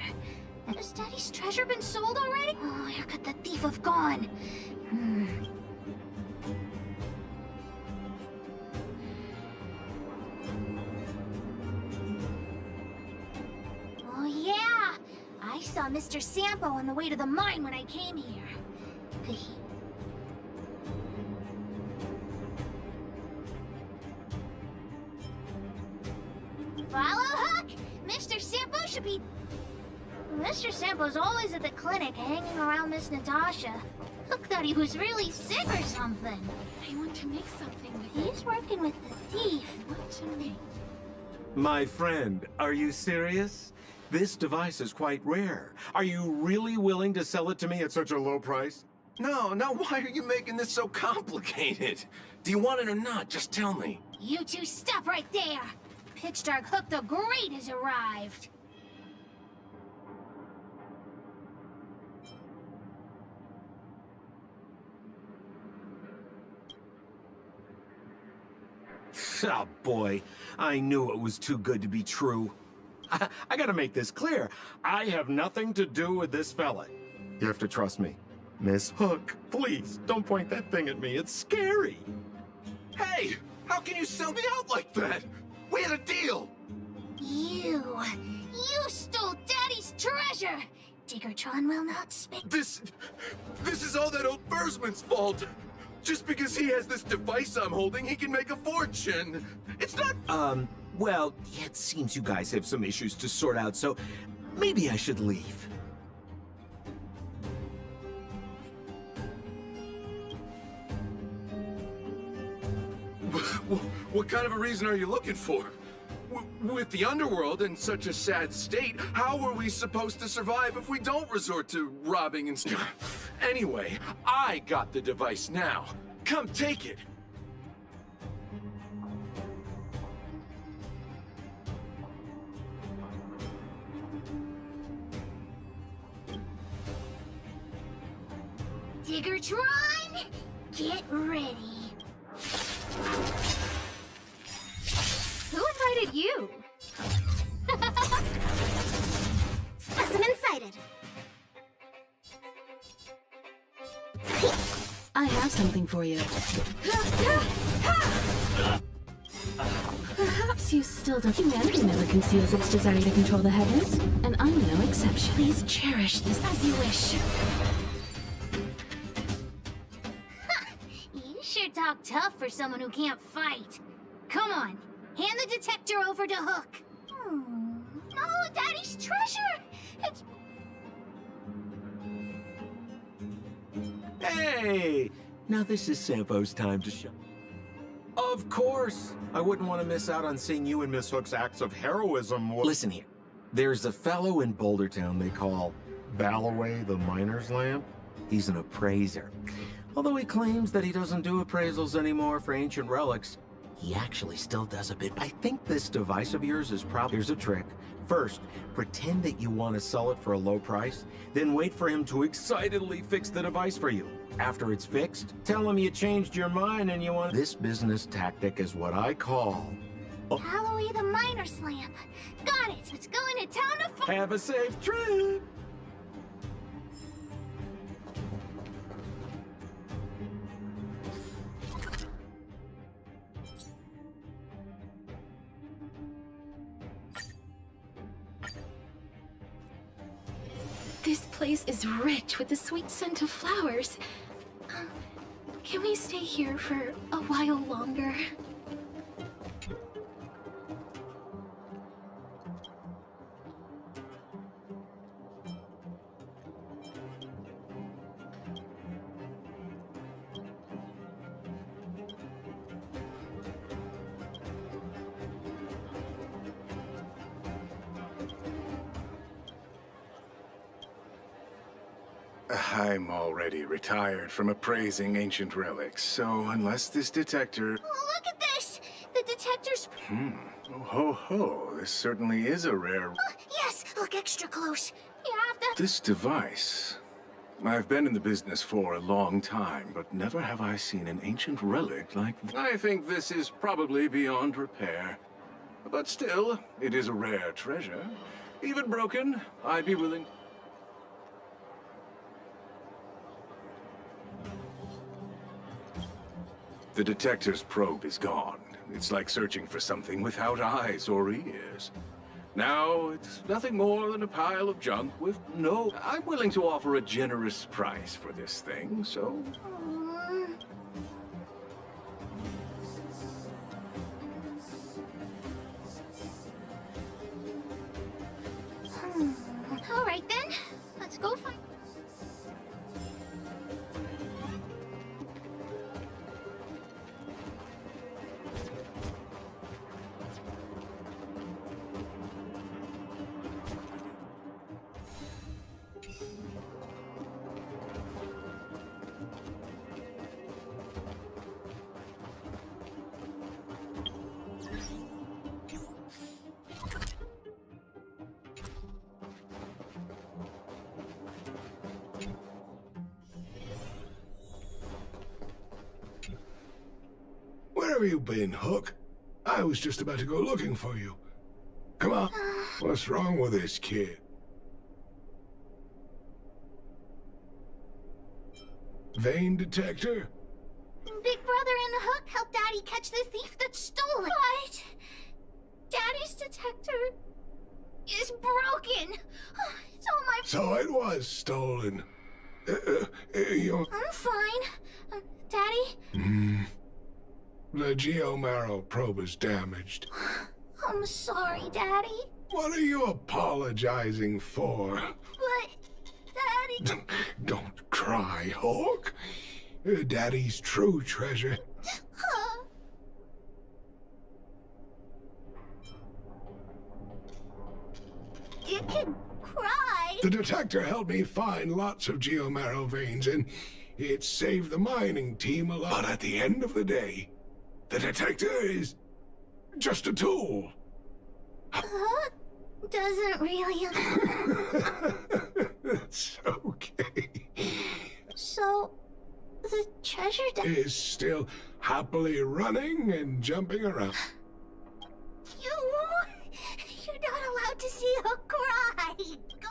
Has Daddy's treasure been sold already? Oh, where could the thief have gone? Oh yeah! I saw Mr. Sampo on the way to the mine when I came here. Could he... Follow Hook? Mr. Sampo should be... Mr. Sampo's always at the clinic hanging around Miss Natasha. Hook thought he was really sick or something. I want to make something with He's working with the thief. What to make? My friend, are you serious? This device is quite rare. Are you really willing to sell it to me at such a low price? No, why are you making this so complicated? Do you want it or not? Just tell me. You two stop right there! Pitch Dark Hook the Great has arrived! Oh boy, I knew it was too good to be true. I gotta make this clear. I have nothing to do with this fella. You have to trust me. Miss Hook, please, don't point that thing at me. It's scary. Hey! How can you sell me out like that? We had a deal! You stole Daddy's treasure! Diggertron will not speak. This is all that old Versman's fault! Just because he has this device I'm holding, he can make a fortune! It's not— Well, it seems you guys have some issues to sort out, so maybe I should leave. What kind of a reason are you looking for? With the underworld in such a sad state, how are we supposed to survive if we don't resort to robbing and stuff? Anyway, I got the device now. Come take it. Diggertron, get ready. Who invited you? Specimen sighted. I have something for you. Perhaps you still don't. Humanity never conceals its desire to control the heavens, and I'm no exception. Please cherish this as you wish. You sure talk tough for someone who can't fight. Come on, hand the detector over to Hook. No, Daddy's treasure! It's... Hey! Now this is Sampo's time to show. Of course! I wouldn't want to miss out on seeing you and Miss Hook's acts of heroism. Listen here. There's a fellow in Boulder Town they call Balloway the Miner's Lamp. He's an appraiser. Although he claims that he doesn't do appraisals anymore for ancient relics, he actually still does a bit. I think this device of yours is probably... Here's a trick. First, pretend that you want to sell it for a low price, then wait for him to excitedly fix the device for you. After it's fixed, tell him you changed your mind and you want... This business tactic is what I call... Balloway the Miner's Lamp. Got it! Let's go into town to... Have a safe trip! This place is rich with the sweet scent of flowers. Can we stay here for a while longer? I'm already retired from appraising ancient relics, so unless this detector... Oh, look at this! The detector detectors... Oh, ho, ho. This certainly is a rare... Yes, look extra close. You have to... This device... I've been in the business for a long time, but never have I seen an ancient relic like... I think this is probably beyond repair. But still, it is a rare treasure. Even broken, I'd be willing... The detector's probe is gone. It's like searching for something without eyes or ears. Now, it's nothing more than a pile of junk with no... I'm willing to offer a generous price for this thing, so... All right then, let's go find... Where have you been, Hook? I was just about to go looking for you. Come on. What's wrong with this kid? Vein detector? Big Brother and the Hook helped Daddy catch the thief that stole it. What? Daddy's detector is broken. It's all my... So it was stolen. I'm fine. Daddy? The Geomarrow probe is damaged. I'm sorry, Daddy. What are you apologizing for? But, Daddy... Don't cry, Hawk. Daddy's true treasure. You can cry. The detector helped me find lots of Geomarrow veins, and it saved the mining team a lot. But at the end of the day, the detector is just a tool. Doesn't really... It's okay. So, the treasure... Is still happily running and jumping around. You're not allowed to see her cry. Go...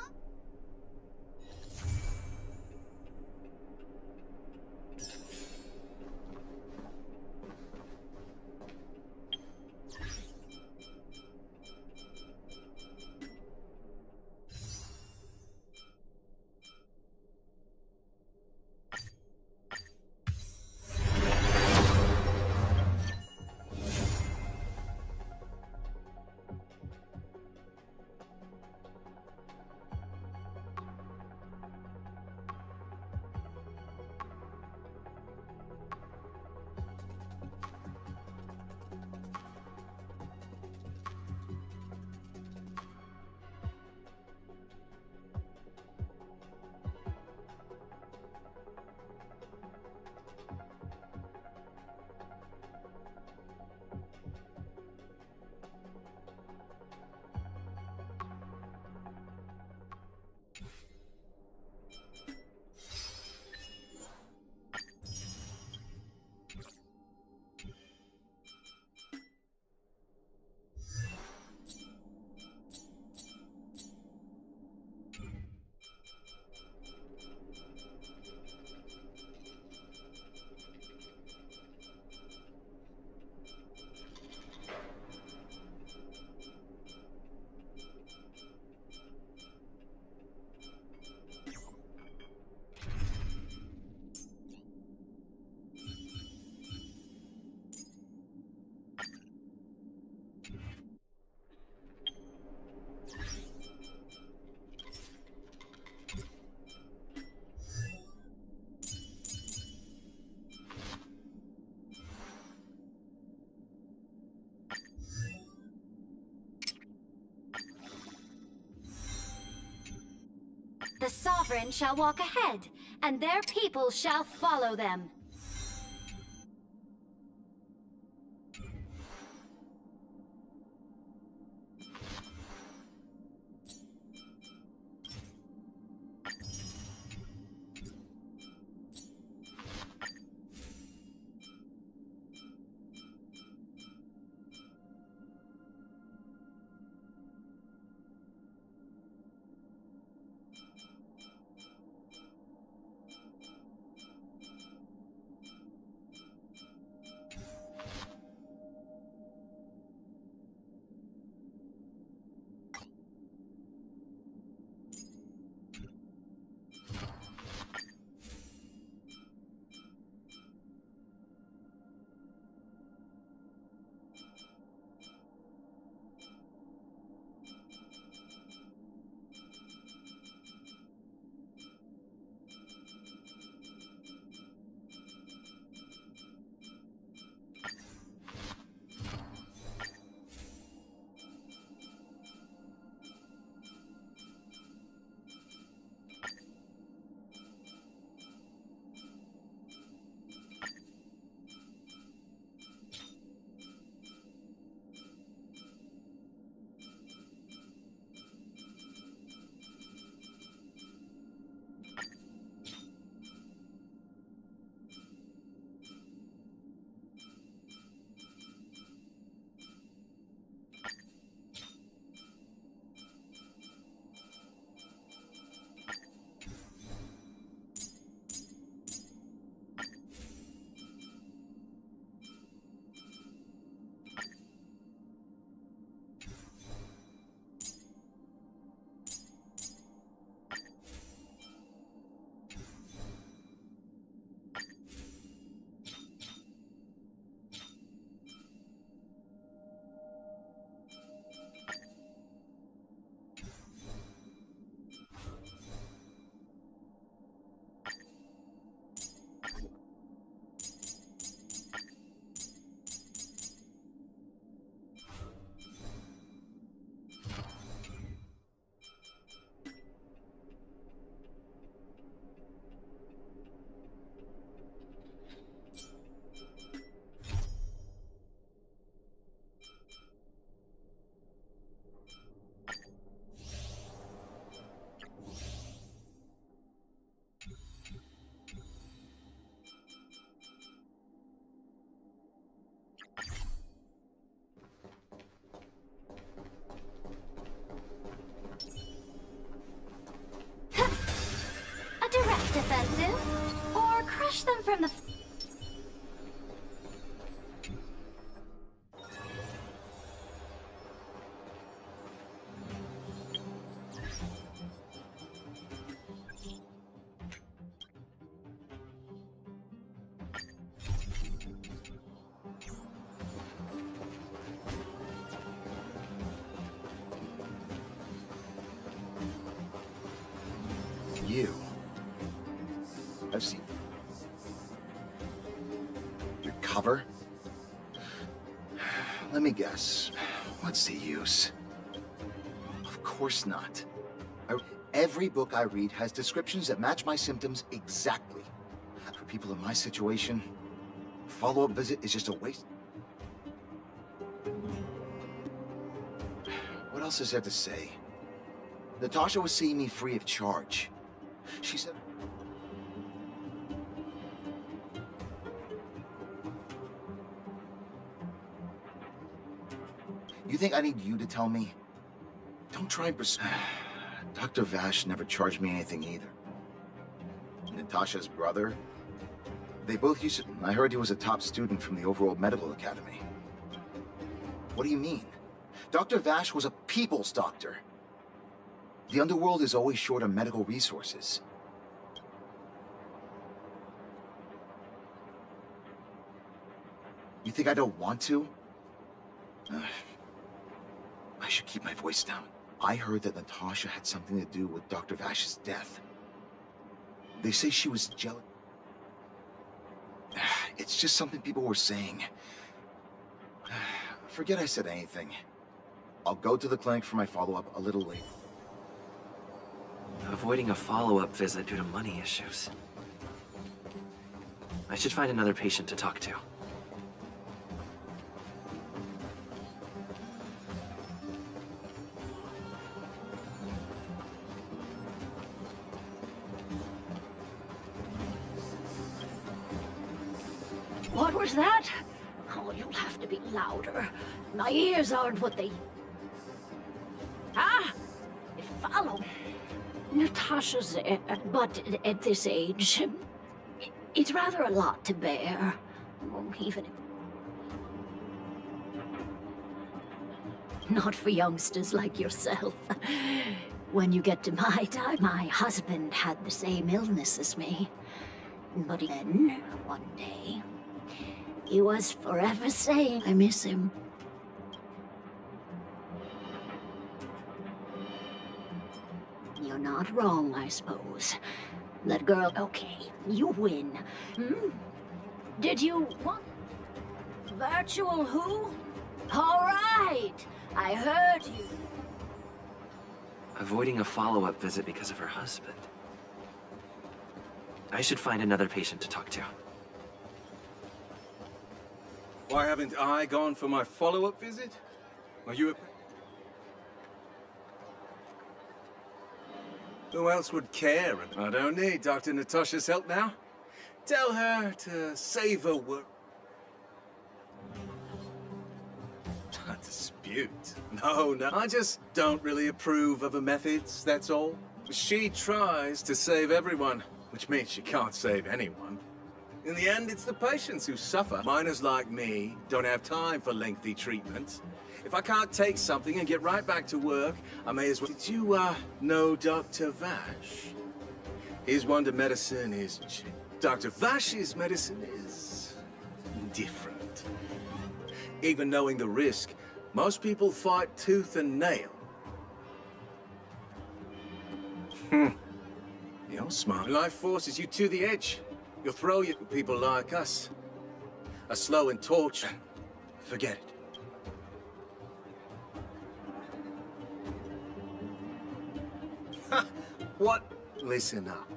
The Sovereign shall walk ahead, and their people shall follow them. A direct offensive? Or crush them from the... You. I've seen your cover. Let me guess. What's the use? Of course not. Every book I read has descriptions that match my symptoms exactly. For people in my situation, a follow-up visit is just a waste. What else is there to say? Natasha was seeing me free of charge. She said... You think I need you to tell me? Don't try and pursue... Dr. Vash never charged me anything either. Natasha's brother? They both used to... I heard he was a top student from the overall medical academy. What do you mean? Dr. Vash was a people's doctor. The underworld is always short on medical resources. You think I don't want to? I should keep my voice down. I heard that Natasha had something to do with Dr. Vash's death. They say she was jealous. It's just something people were saying. Forget I said anything. I'll go to the clinic for my follow-up a little later. Avoiding a follow-up visit due to money issues. I should find another patient to talk to. What was that? Oh, you'll have to be louder. My ears aren't what they... Ah! Follow. Natasha's... but at this age, it's rather a lot to bear. Even... Not for youngsters like yourself. When you get to my time, my husband had the same illness as me. But then, one day, he was forever saying, I miss him. You're not wrong, I suppose. That girl... Okay, you win. Hmm? Did you... What? Virtual who? All right! I heard you. Avoiding a follow-up visit because of her husband. I should find another patient to talk to. Why haven't I gone for my follow-up visit? Are you... Who else would care? I don't need Dr. Natasha's help now. Tell her to save her work. A dispute? No. I just don't really approve of her methods, that's all. She tries to save everyone, which means she can't save anyone. In the end, it's the patients who suffer. Miners like me don't have time for lengthy treatments. If I can't take something and get right back to work, I may as well... Did you, know Dr. Vash? His wonder medicine is... Dr. Vash's medicine is... different. Even knowing the risk, most people fight tooth and nail. You're smart. Life forces you to the edge. You'll throw you to people like us. A slow and torture. Forget it. What? Listen up.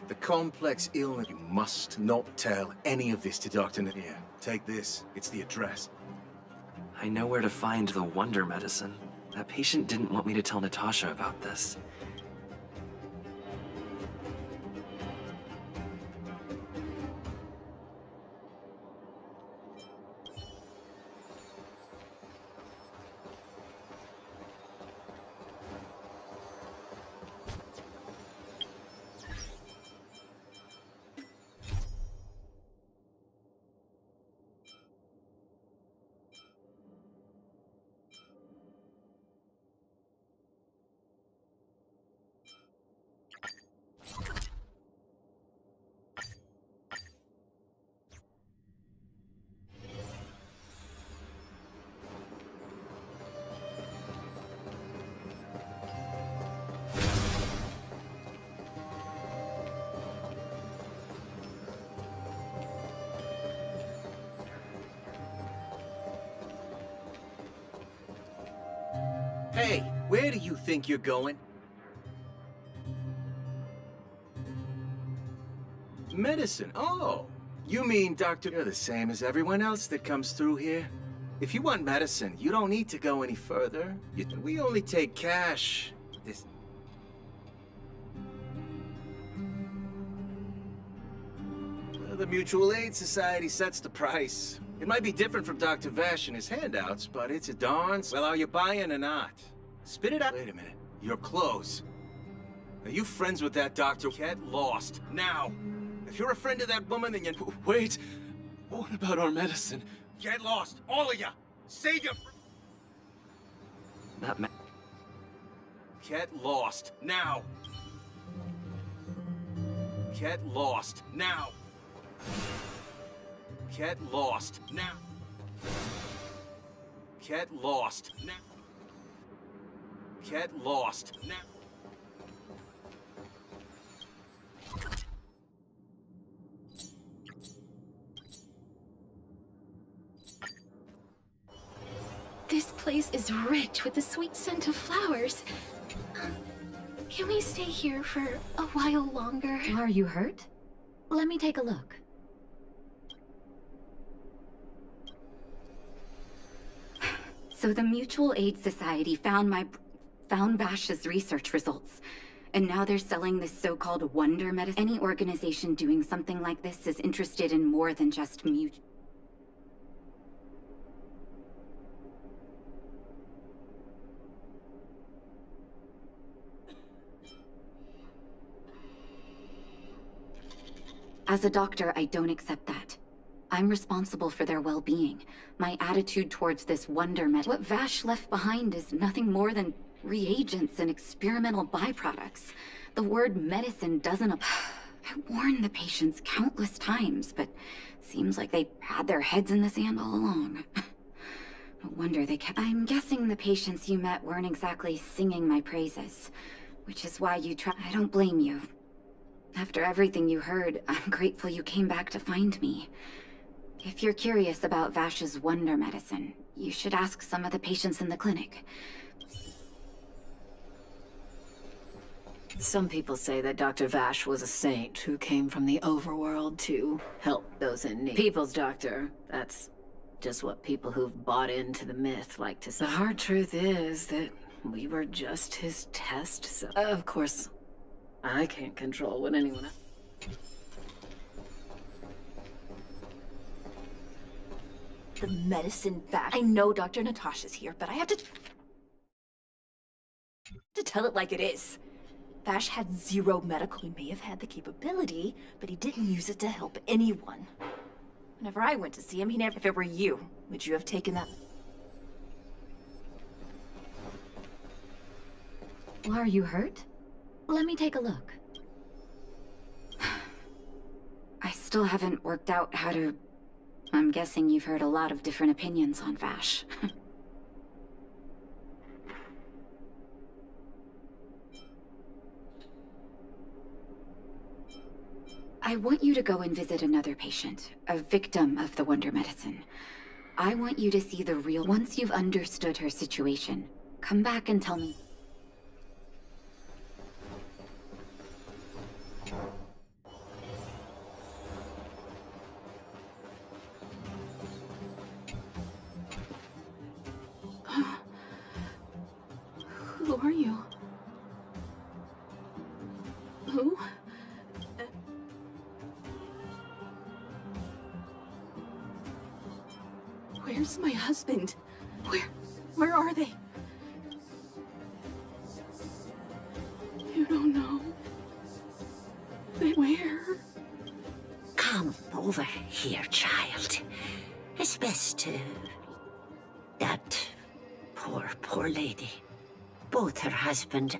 The complex illness... You must not tell any of this to Dr. Nadir. Take this. It's the address. I know where to find the wonder medicine. That patient didn't want me to tell Natasha about this. Hey, where do you think you're going? Medicine? Oh, you mean Dr. You're the same as everyone else that comes through here. If you want medicine, you don't need to go any further. We only take cash. Well, the Mutual Aid Society sets the price. It might be different from Dr. Vash and his handouts, but it's a darn... Well, are you buying or not? Spit it out. Wait a minute. Your clothes. Are you friends with that doctor? Get lost. Now! If you're a friend of that woman, then you... Wait. What about our medicine? Get lost. All of you! Save your... Get lost. Now! Get lost. Now! Get lost. Now! Get lost. Now! Get lost. Now! This place is rich with the sweet scent of flowers. Can we stay here for a while longer? Are you hurt? Let me take a look. So the Mutual Aid Society found Vash's research results. And now they're selling this so-called wonder medicine. Any organization doing something like this is interested in more than just As a doctor, I don't accept that. I'm responsible for their well-being. My attitude towards this wonder med. What Vash left behind is nothing more than reagents and experimental byproducts. The word medicine doesn't I warned the patients countless times, but seems like they had their heads in the sand all along. No wonder they kept... I'm guessing the patients you met weren't exactly singing my praises, which is why you I don't blame you. After everything you heard, I'm grateful you came back to find me. If you're curious about Vash's wonder medicine, you should ask some of the patients in the clinic. Some people say that Dr. Vash was a saint who came from the overworld to help those in need. People's doctor. That's just what people who've bought into the myth like to say. The hard truth is that we were just his test cell. Of course, I can't control what anyone else... The medicine back. I know Dr. Natasha's here, but I have to tell it like it is. Vash had zero medical. He may have had the capability, but he didn't use it to help anyone. Whenever I went to see him, he never... If it were you, would you have taken that? Well, are you hurt? Let me take a look. I still haven't worked out how to... I'm guessing you've heard a lot of different opinions on Vash. I want you to go and visit another patient, a victim of the wonder medicine. I want you to see the real... Once you've understood her situation, come back and tell me. Who are you? Who? Where's my husband? Where are they? You don't know. Where? Come over here, child. It's best to... That poor lady. Both her husband...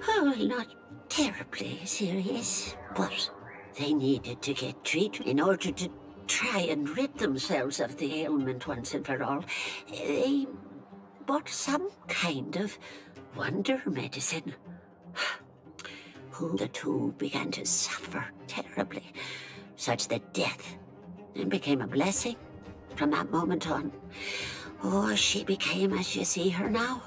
Oh, not terribly serious, but they needed to get treatment in order to try and rid themselves of the ailment once and for all. They bought some kind of wonder medicine. The two began to suffer terribly, such that death and became a blessing from that moment on. Oh, she became as you see her now.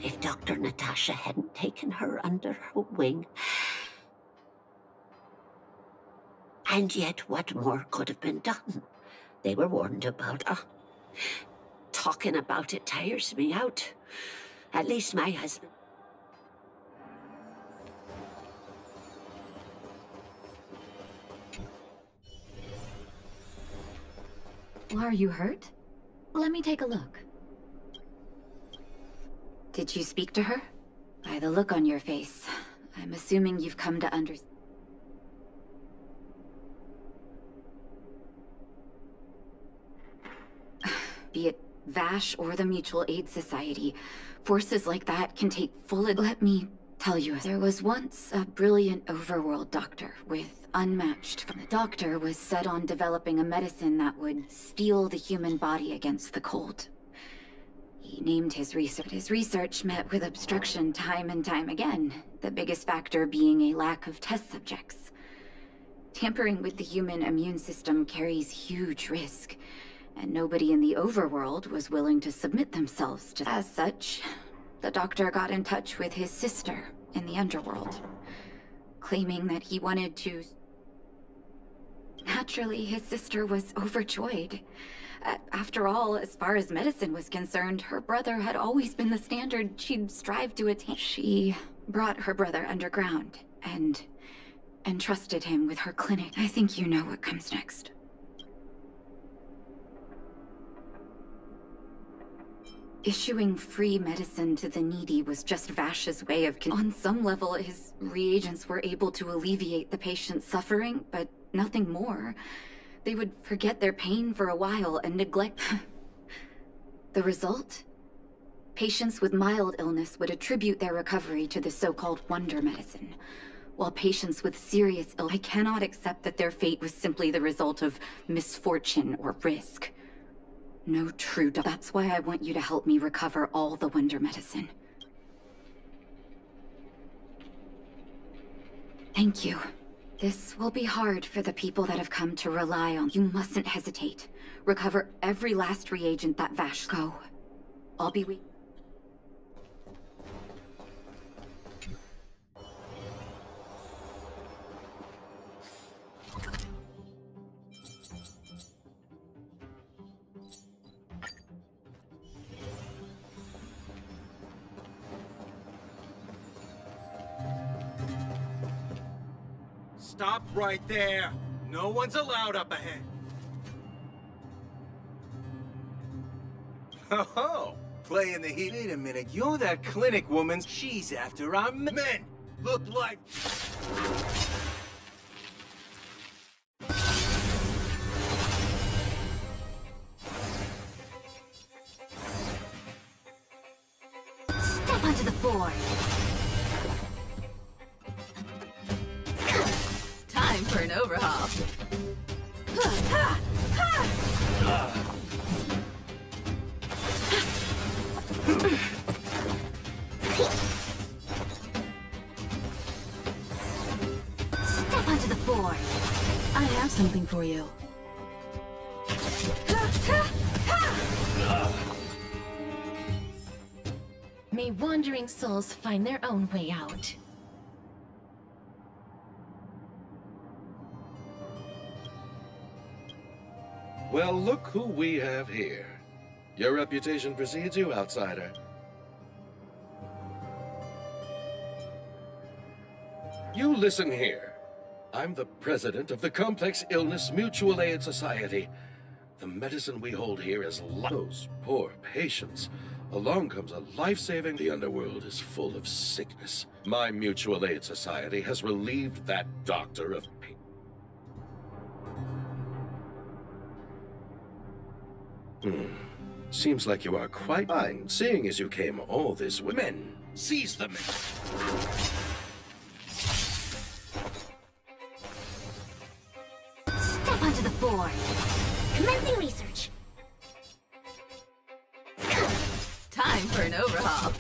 If Dr. Natasha hadn't taken her under her wing. And yet, what more could have been done? They were warned about her. Talking about it tires me out. At least my husband. Are you hurt? Let me take a look. Did you speak to her? By the look on your face, I'm assuming you've come to understand. Be it Vash or the Mutual Aid Society, forces like that can take full. Let me tell you, there was once a brilliant overworld doctor with unmatched. The doctor was set on developing a medicine that would steel the human body against the cold. He named his research. His research met with obstruction time and time again, the biggest factor being a lack of test subjects. Tampering with the human immune system carries huge risk, and nobody in the overworld was willing to submit themselves to. As such, the doctor got in touch with his sister in the underworld, claiming that he wanted to. Naturally, his sister was overjoyed. After all, as far as medicine was concerned, her brother had always been the standard she'd strive to attain. She brought her brother underground and entrusted him with her clinic. I think you know what comes next. Issuing free medicine to the needy was just Vash's way of. On some level, his reagents were able to alleviate the patient's suffering, but nothing more. They would forget their pain for a while and neglect. The result? Patients with mild illness would attribute their recovery to the so-called wonder medicine, while patients with serious illness. I cannot accept that their fate was simply the result of misfortune or risk. No true doctor. That's why I want you to help me recover all the wonder medicine. Thank you. This will be hard for the people that have come to rely on. You mustn't hesitate. Recover every last reagent that Vash. Go. I'll be waiting. Stop right there. No one's allowed up ahead. Oh, playing the heat. Wait a minute, you're that clinic woman. She's after our men. Look like... Step onto the board. Time for an overhaul. Step onto the board. I have something for you. May wandering souls find their own way out. Well, look who we have here. Your reputation precedes you, outsider. You listen here. I'm the president of the Complex Illness Mutual Aid Society. The medicine we hold here is those poor patients. Along comes a life-saving. The underworld is full of sickness. My Mutual Aid Society has relieved that doctor of pain. Seems like you are quite fine, seeing as you came all this way. Men, seize them. Step onto the board. Commencing research. Time for an overhaul.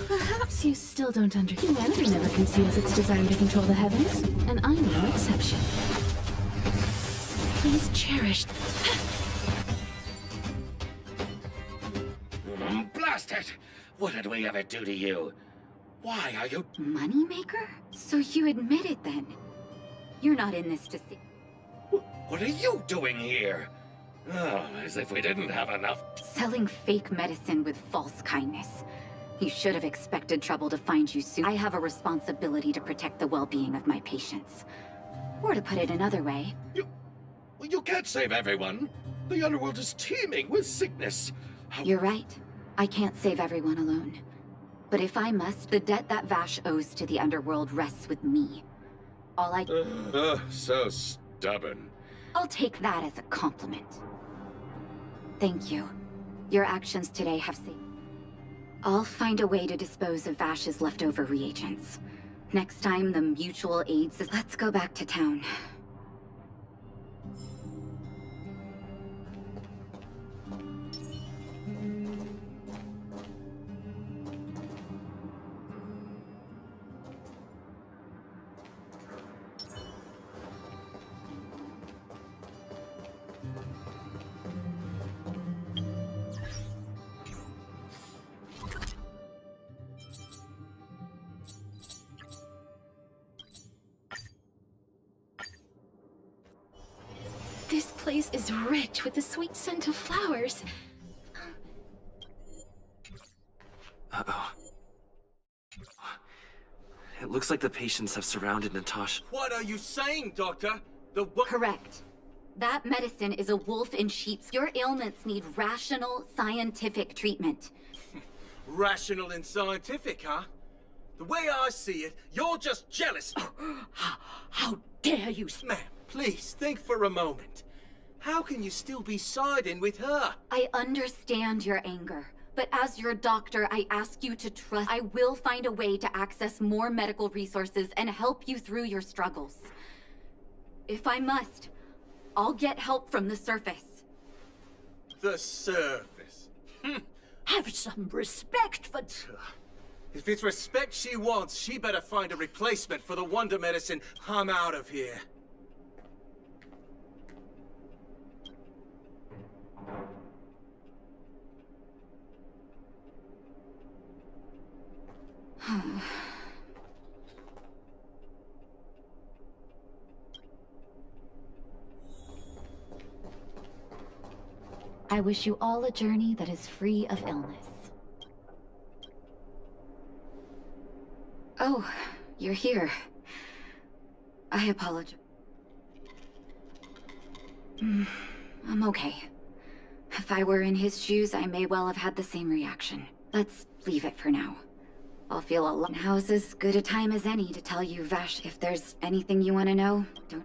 Perhaps Perhaps you still don't understand. Humanity never conceals its desire to control the heavens, and I'm no exception. Please cherish. Blast it! What did we ever do to you? Why are you... Moneymaker? So you admit it then? You're not in this to see. What are you doing here? Oh, as if we didn't have enough. Selling fake medicine with false kindness. You should have expected trouble to find you soon. I have a responsibility to protect the well-being of my patients. Or to put it another way... You can't save everyone. The underworld is teeming with sickness. You're right. I can't save everyone alone. But if I must, the debt that Vash owes to the underworld rests with me. All I... So stubborn. I'll take that as a compliment. Thank you. Your actions today have saved... I'll find a way to dispose of Vash's leftover reagents. Next time the mutual aids is... Let's go back to town. This place is rich with the sweet scent of flowers. Uh-oh. It looks like the patients have surrounded Natasha. What are you saying, Doctor? Correct. That medicine is a wolf in sheep's... Your ailments need rational, scientific treatment. Rational and scientific, huh? The way I see it, you're just jealous. How dare you... Ma'am, please, think for a moment. How can you still be siding with her? I understand your anger, but as your doctor, I ask you to trust. I will find a way to access more medical resources and help you through your struggles. If I must, I'll get help from the surface. The surface? Have some respect for... If it's respect she wants, she better find a replacement for the wonder medicine. I'm out of here. I wish you all a journey that is free of illness. Oh, you're here. I apologize. I'm okay. If I were in his shoes, I may well have had the same reaction. Let's leave it for now. I'll feel alone. How's as good a time as any to tell you, Vash, if there's anything you want to know? Don't...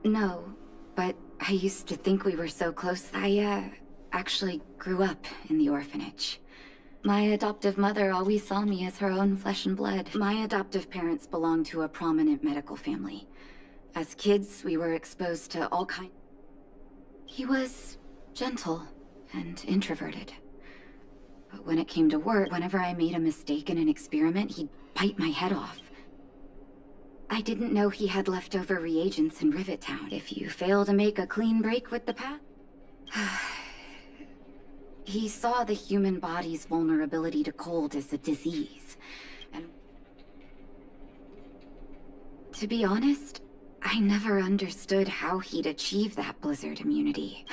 No, but I used to think we were so close. I, actually grew up in the orphanage. My adoptive mother always saw me as her own flesh and blood. My adoptive parents belonged to a prominent medical family. As kids, we were exposed to all kinds... He was gentle and introverted. But when it came to work, whenever I made a mistake in an experiment, he'd bite my head off. I didn't know he had leftover reagents in Rivet Town. If you fail to make a clean break with the path... He saw the human body's vulnerability to cold as a disease. And... to be honest, I never understood how he'd achieve that blizzard immunity.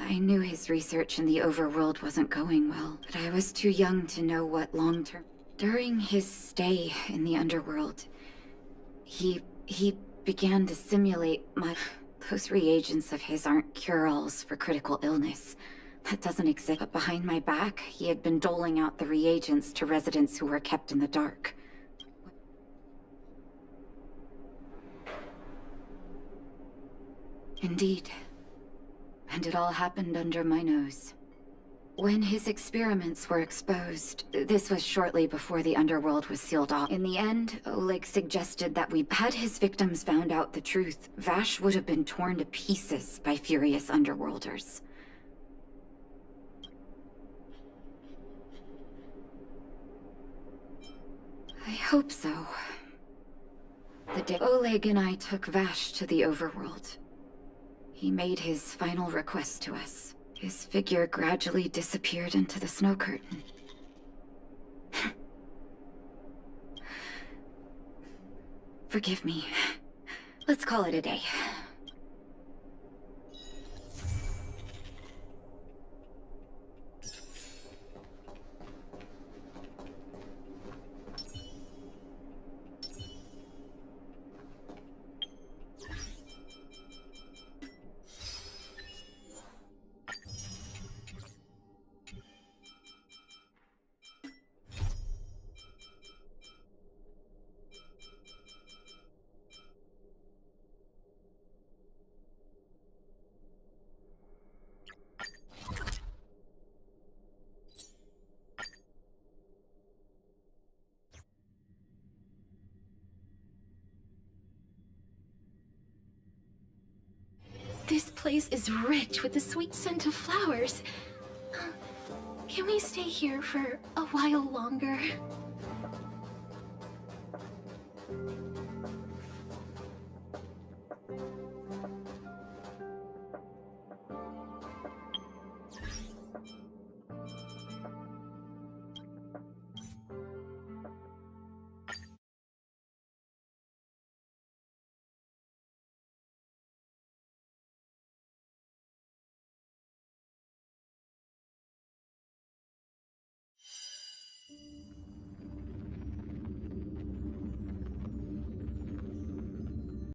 I knew his research in the overworld wasn't going well, but I was too young to know what long-term... During his stay in the underworld, he began to simulate my... Those reagents of his aren't cure-alls for critical illness. That doesn't exist. But behind my back, he had been doling out the reagents to residents who were kept in the dark. Indeed. And it all happened under my nose. When his experiments were exposed, this was shortly before the underworld was sealed off. In the end, Oleg suggested that had his victims found out the truth, Vash would have been torn to pieces by furious underworlders. hope so. The day Oleg and I took Vash to the overworld, he made his final request to us. His figure gradually disappeared into the snow curtain. Forgive me. Let's call it a day. This place is rich with the sweet scent of flowers. Can we stay here for a while longer?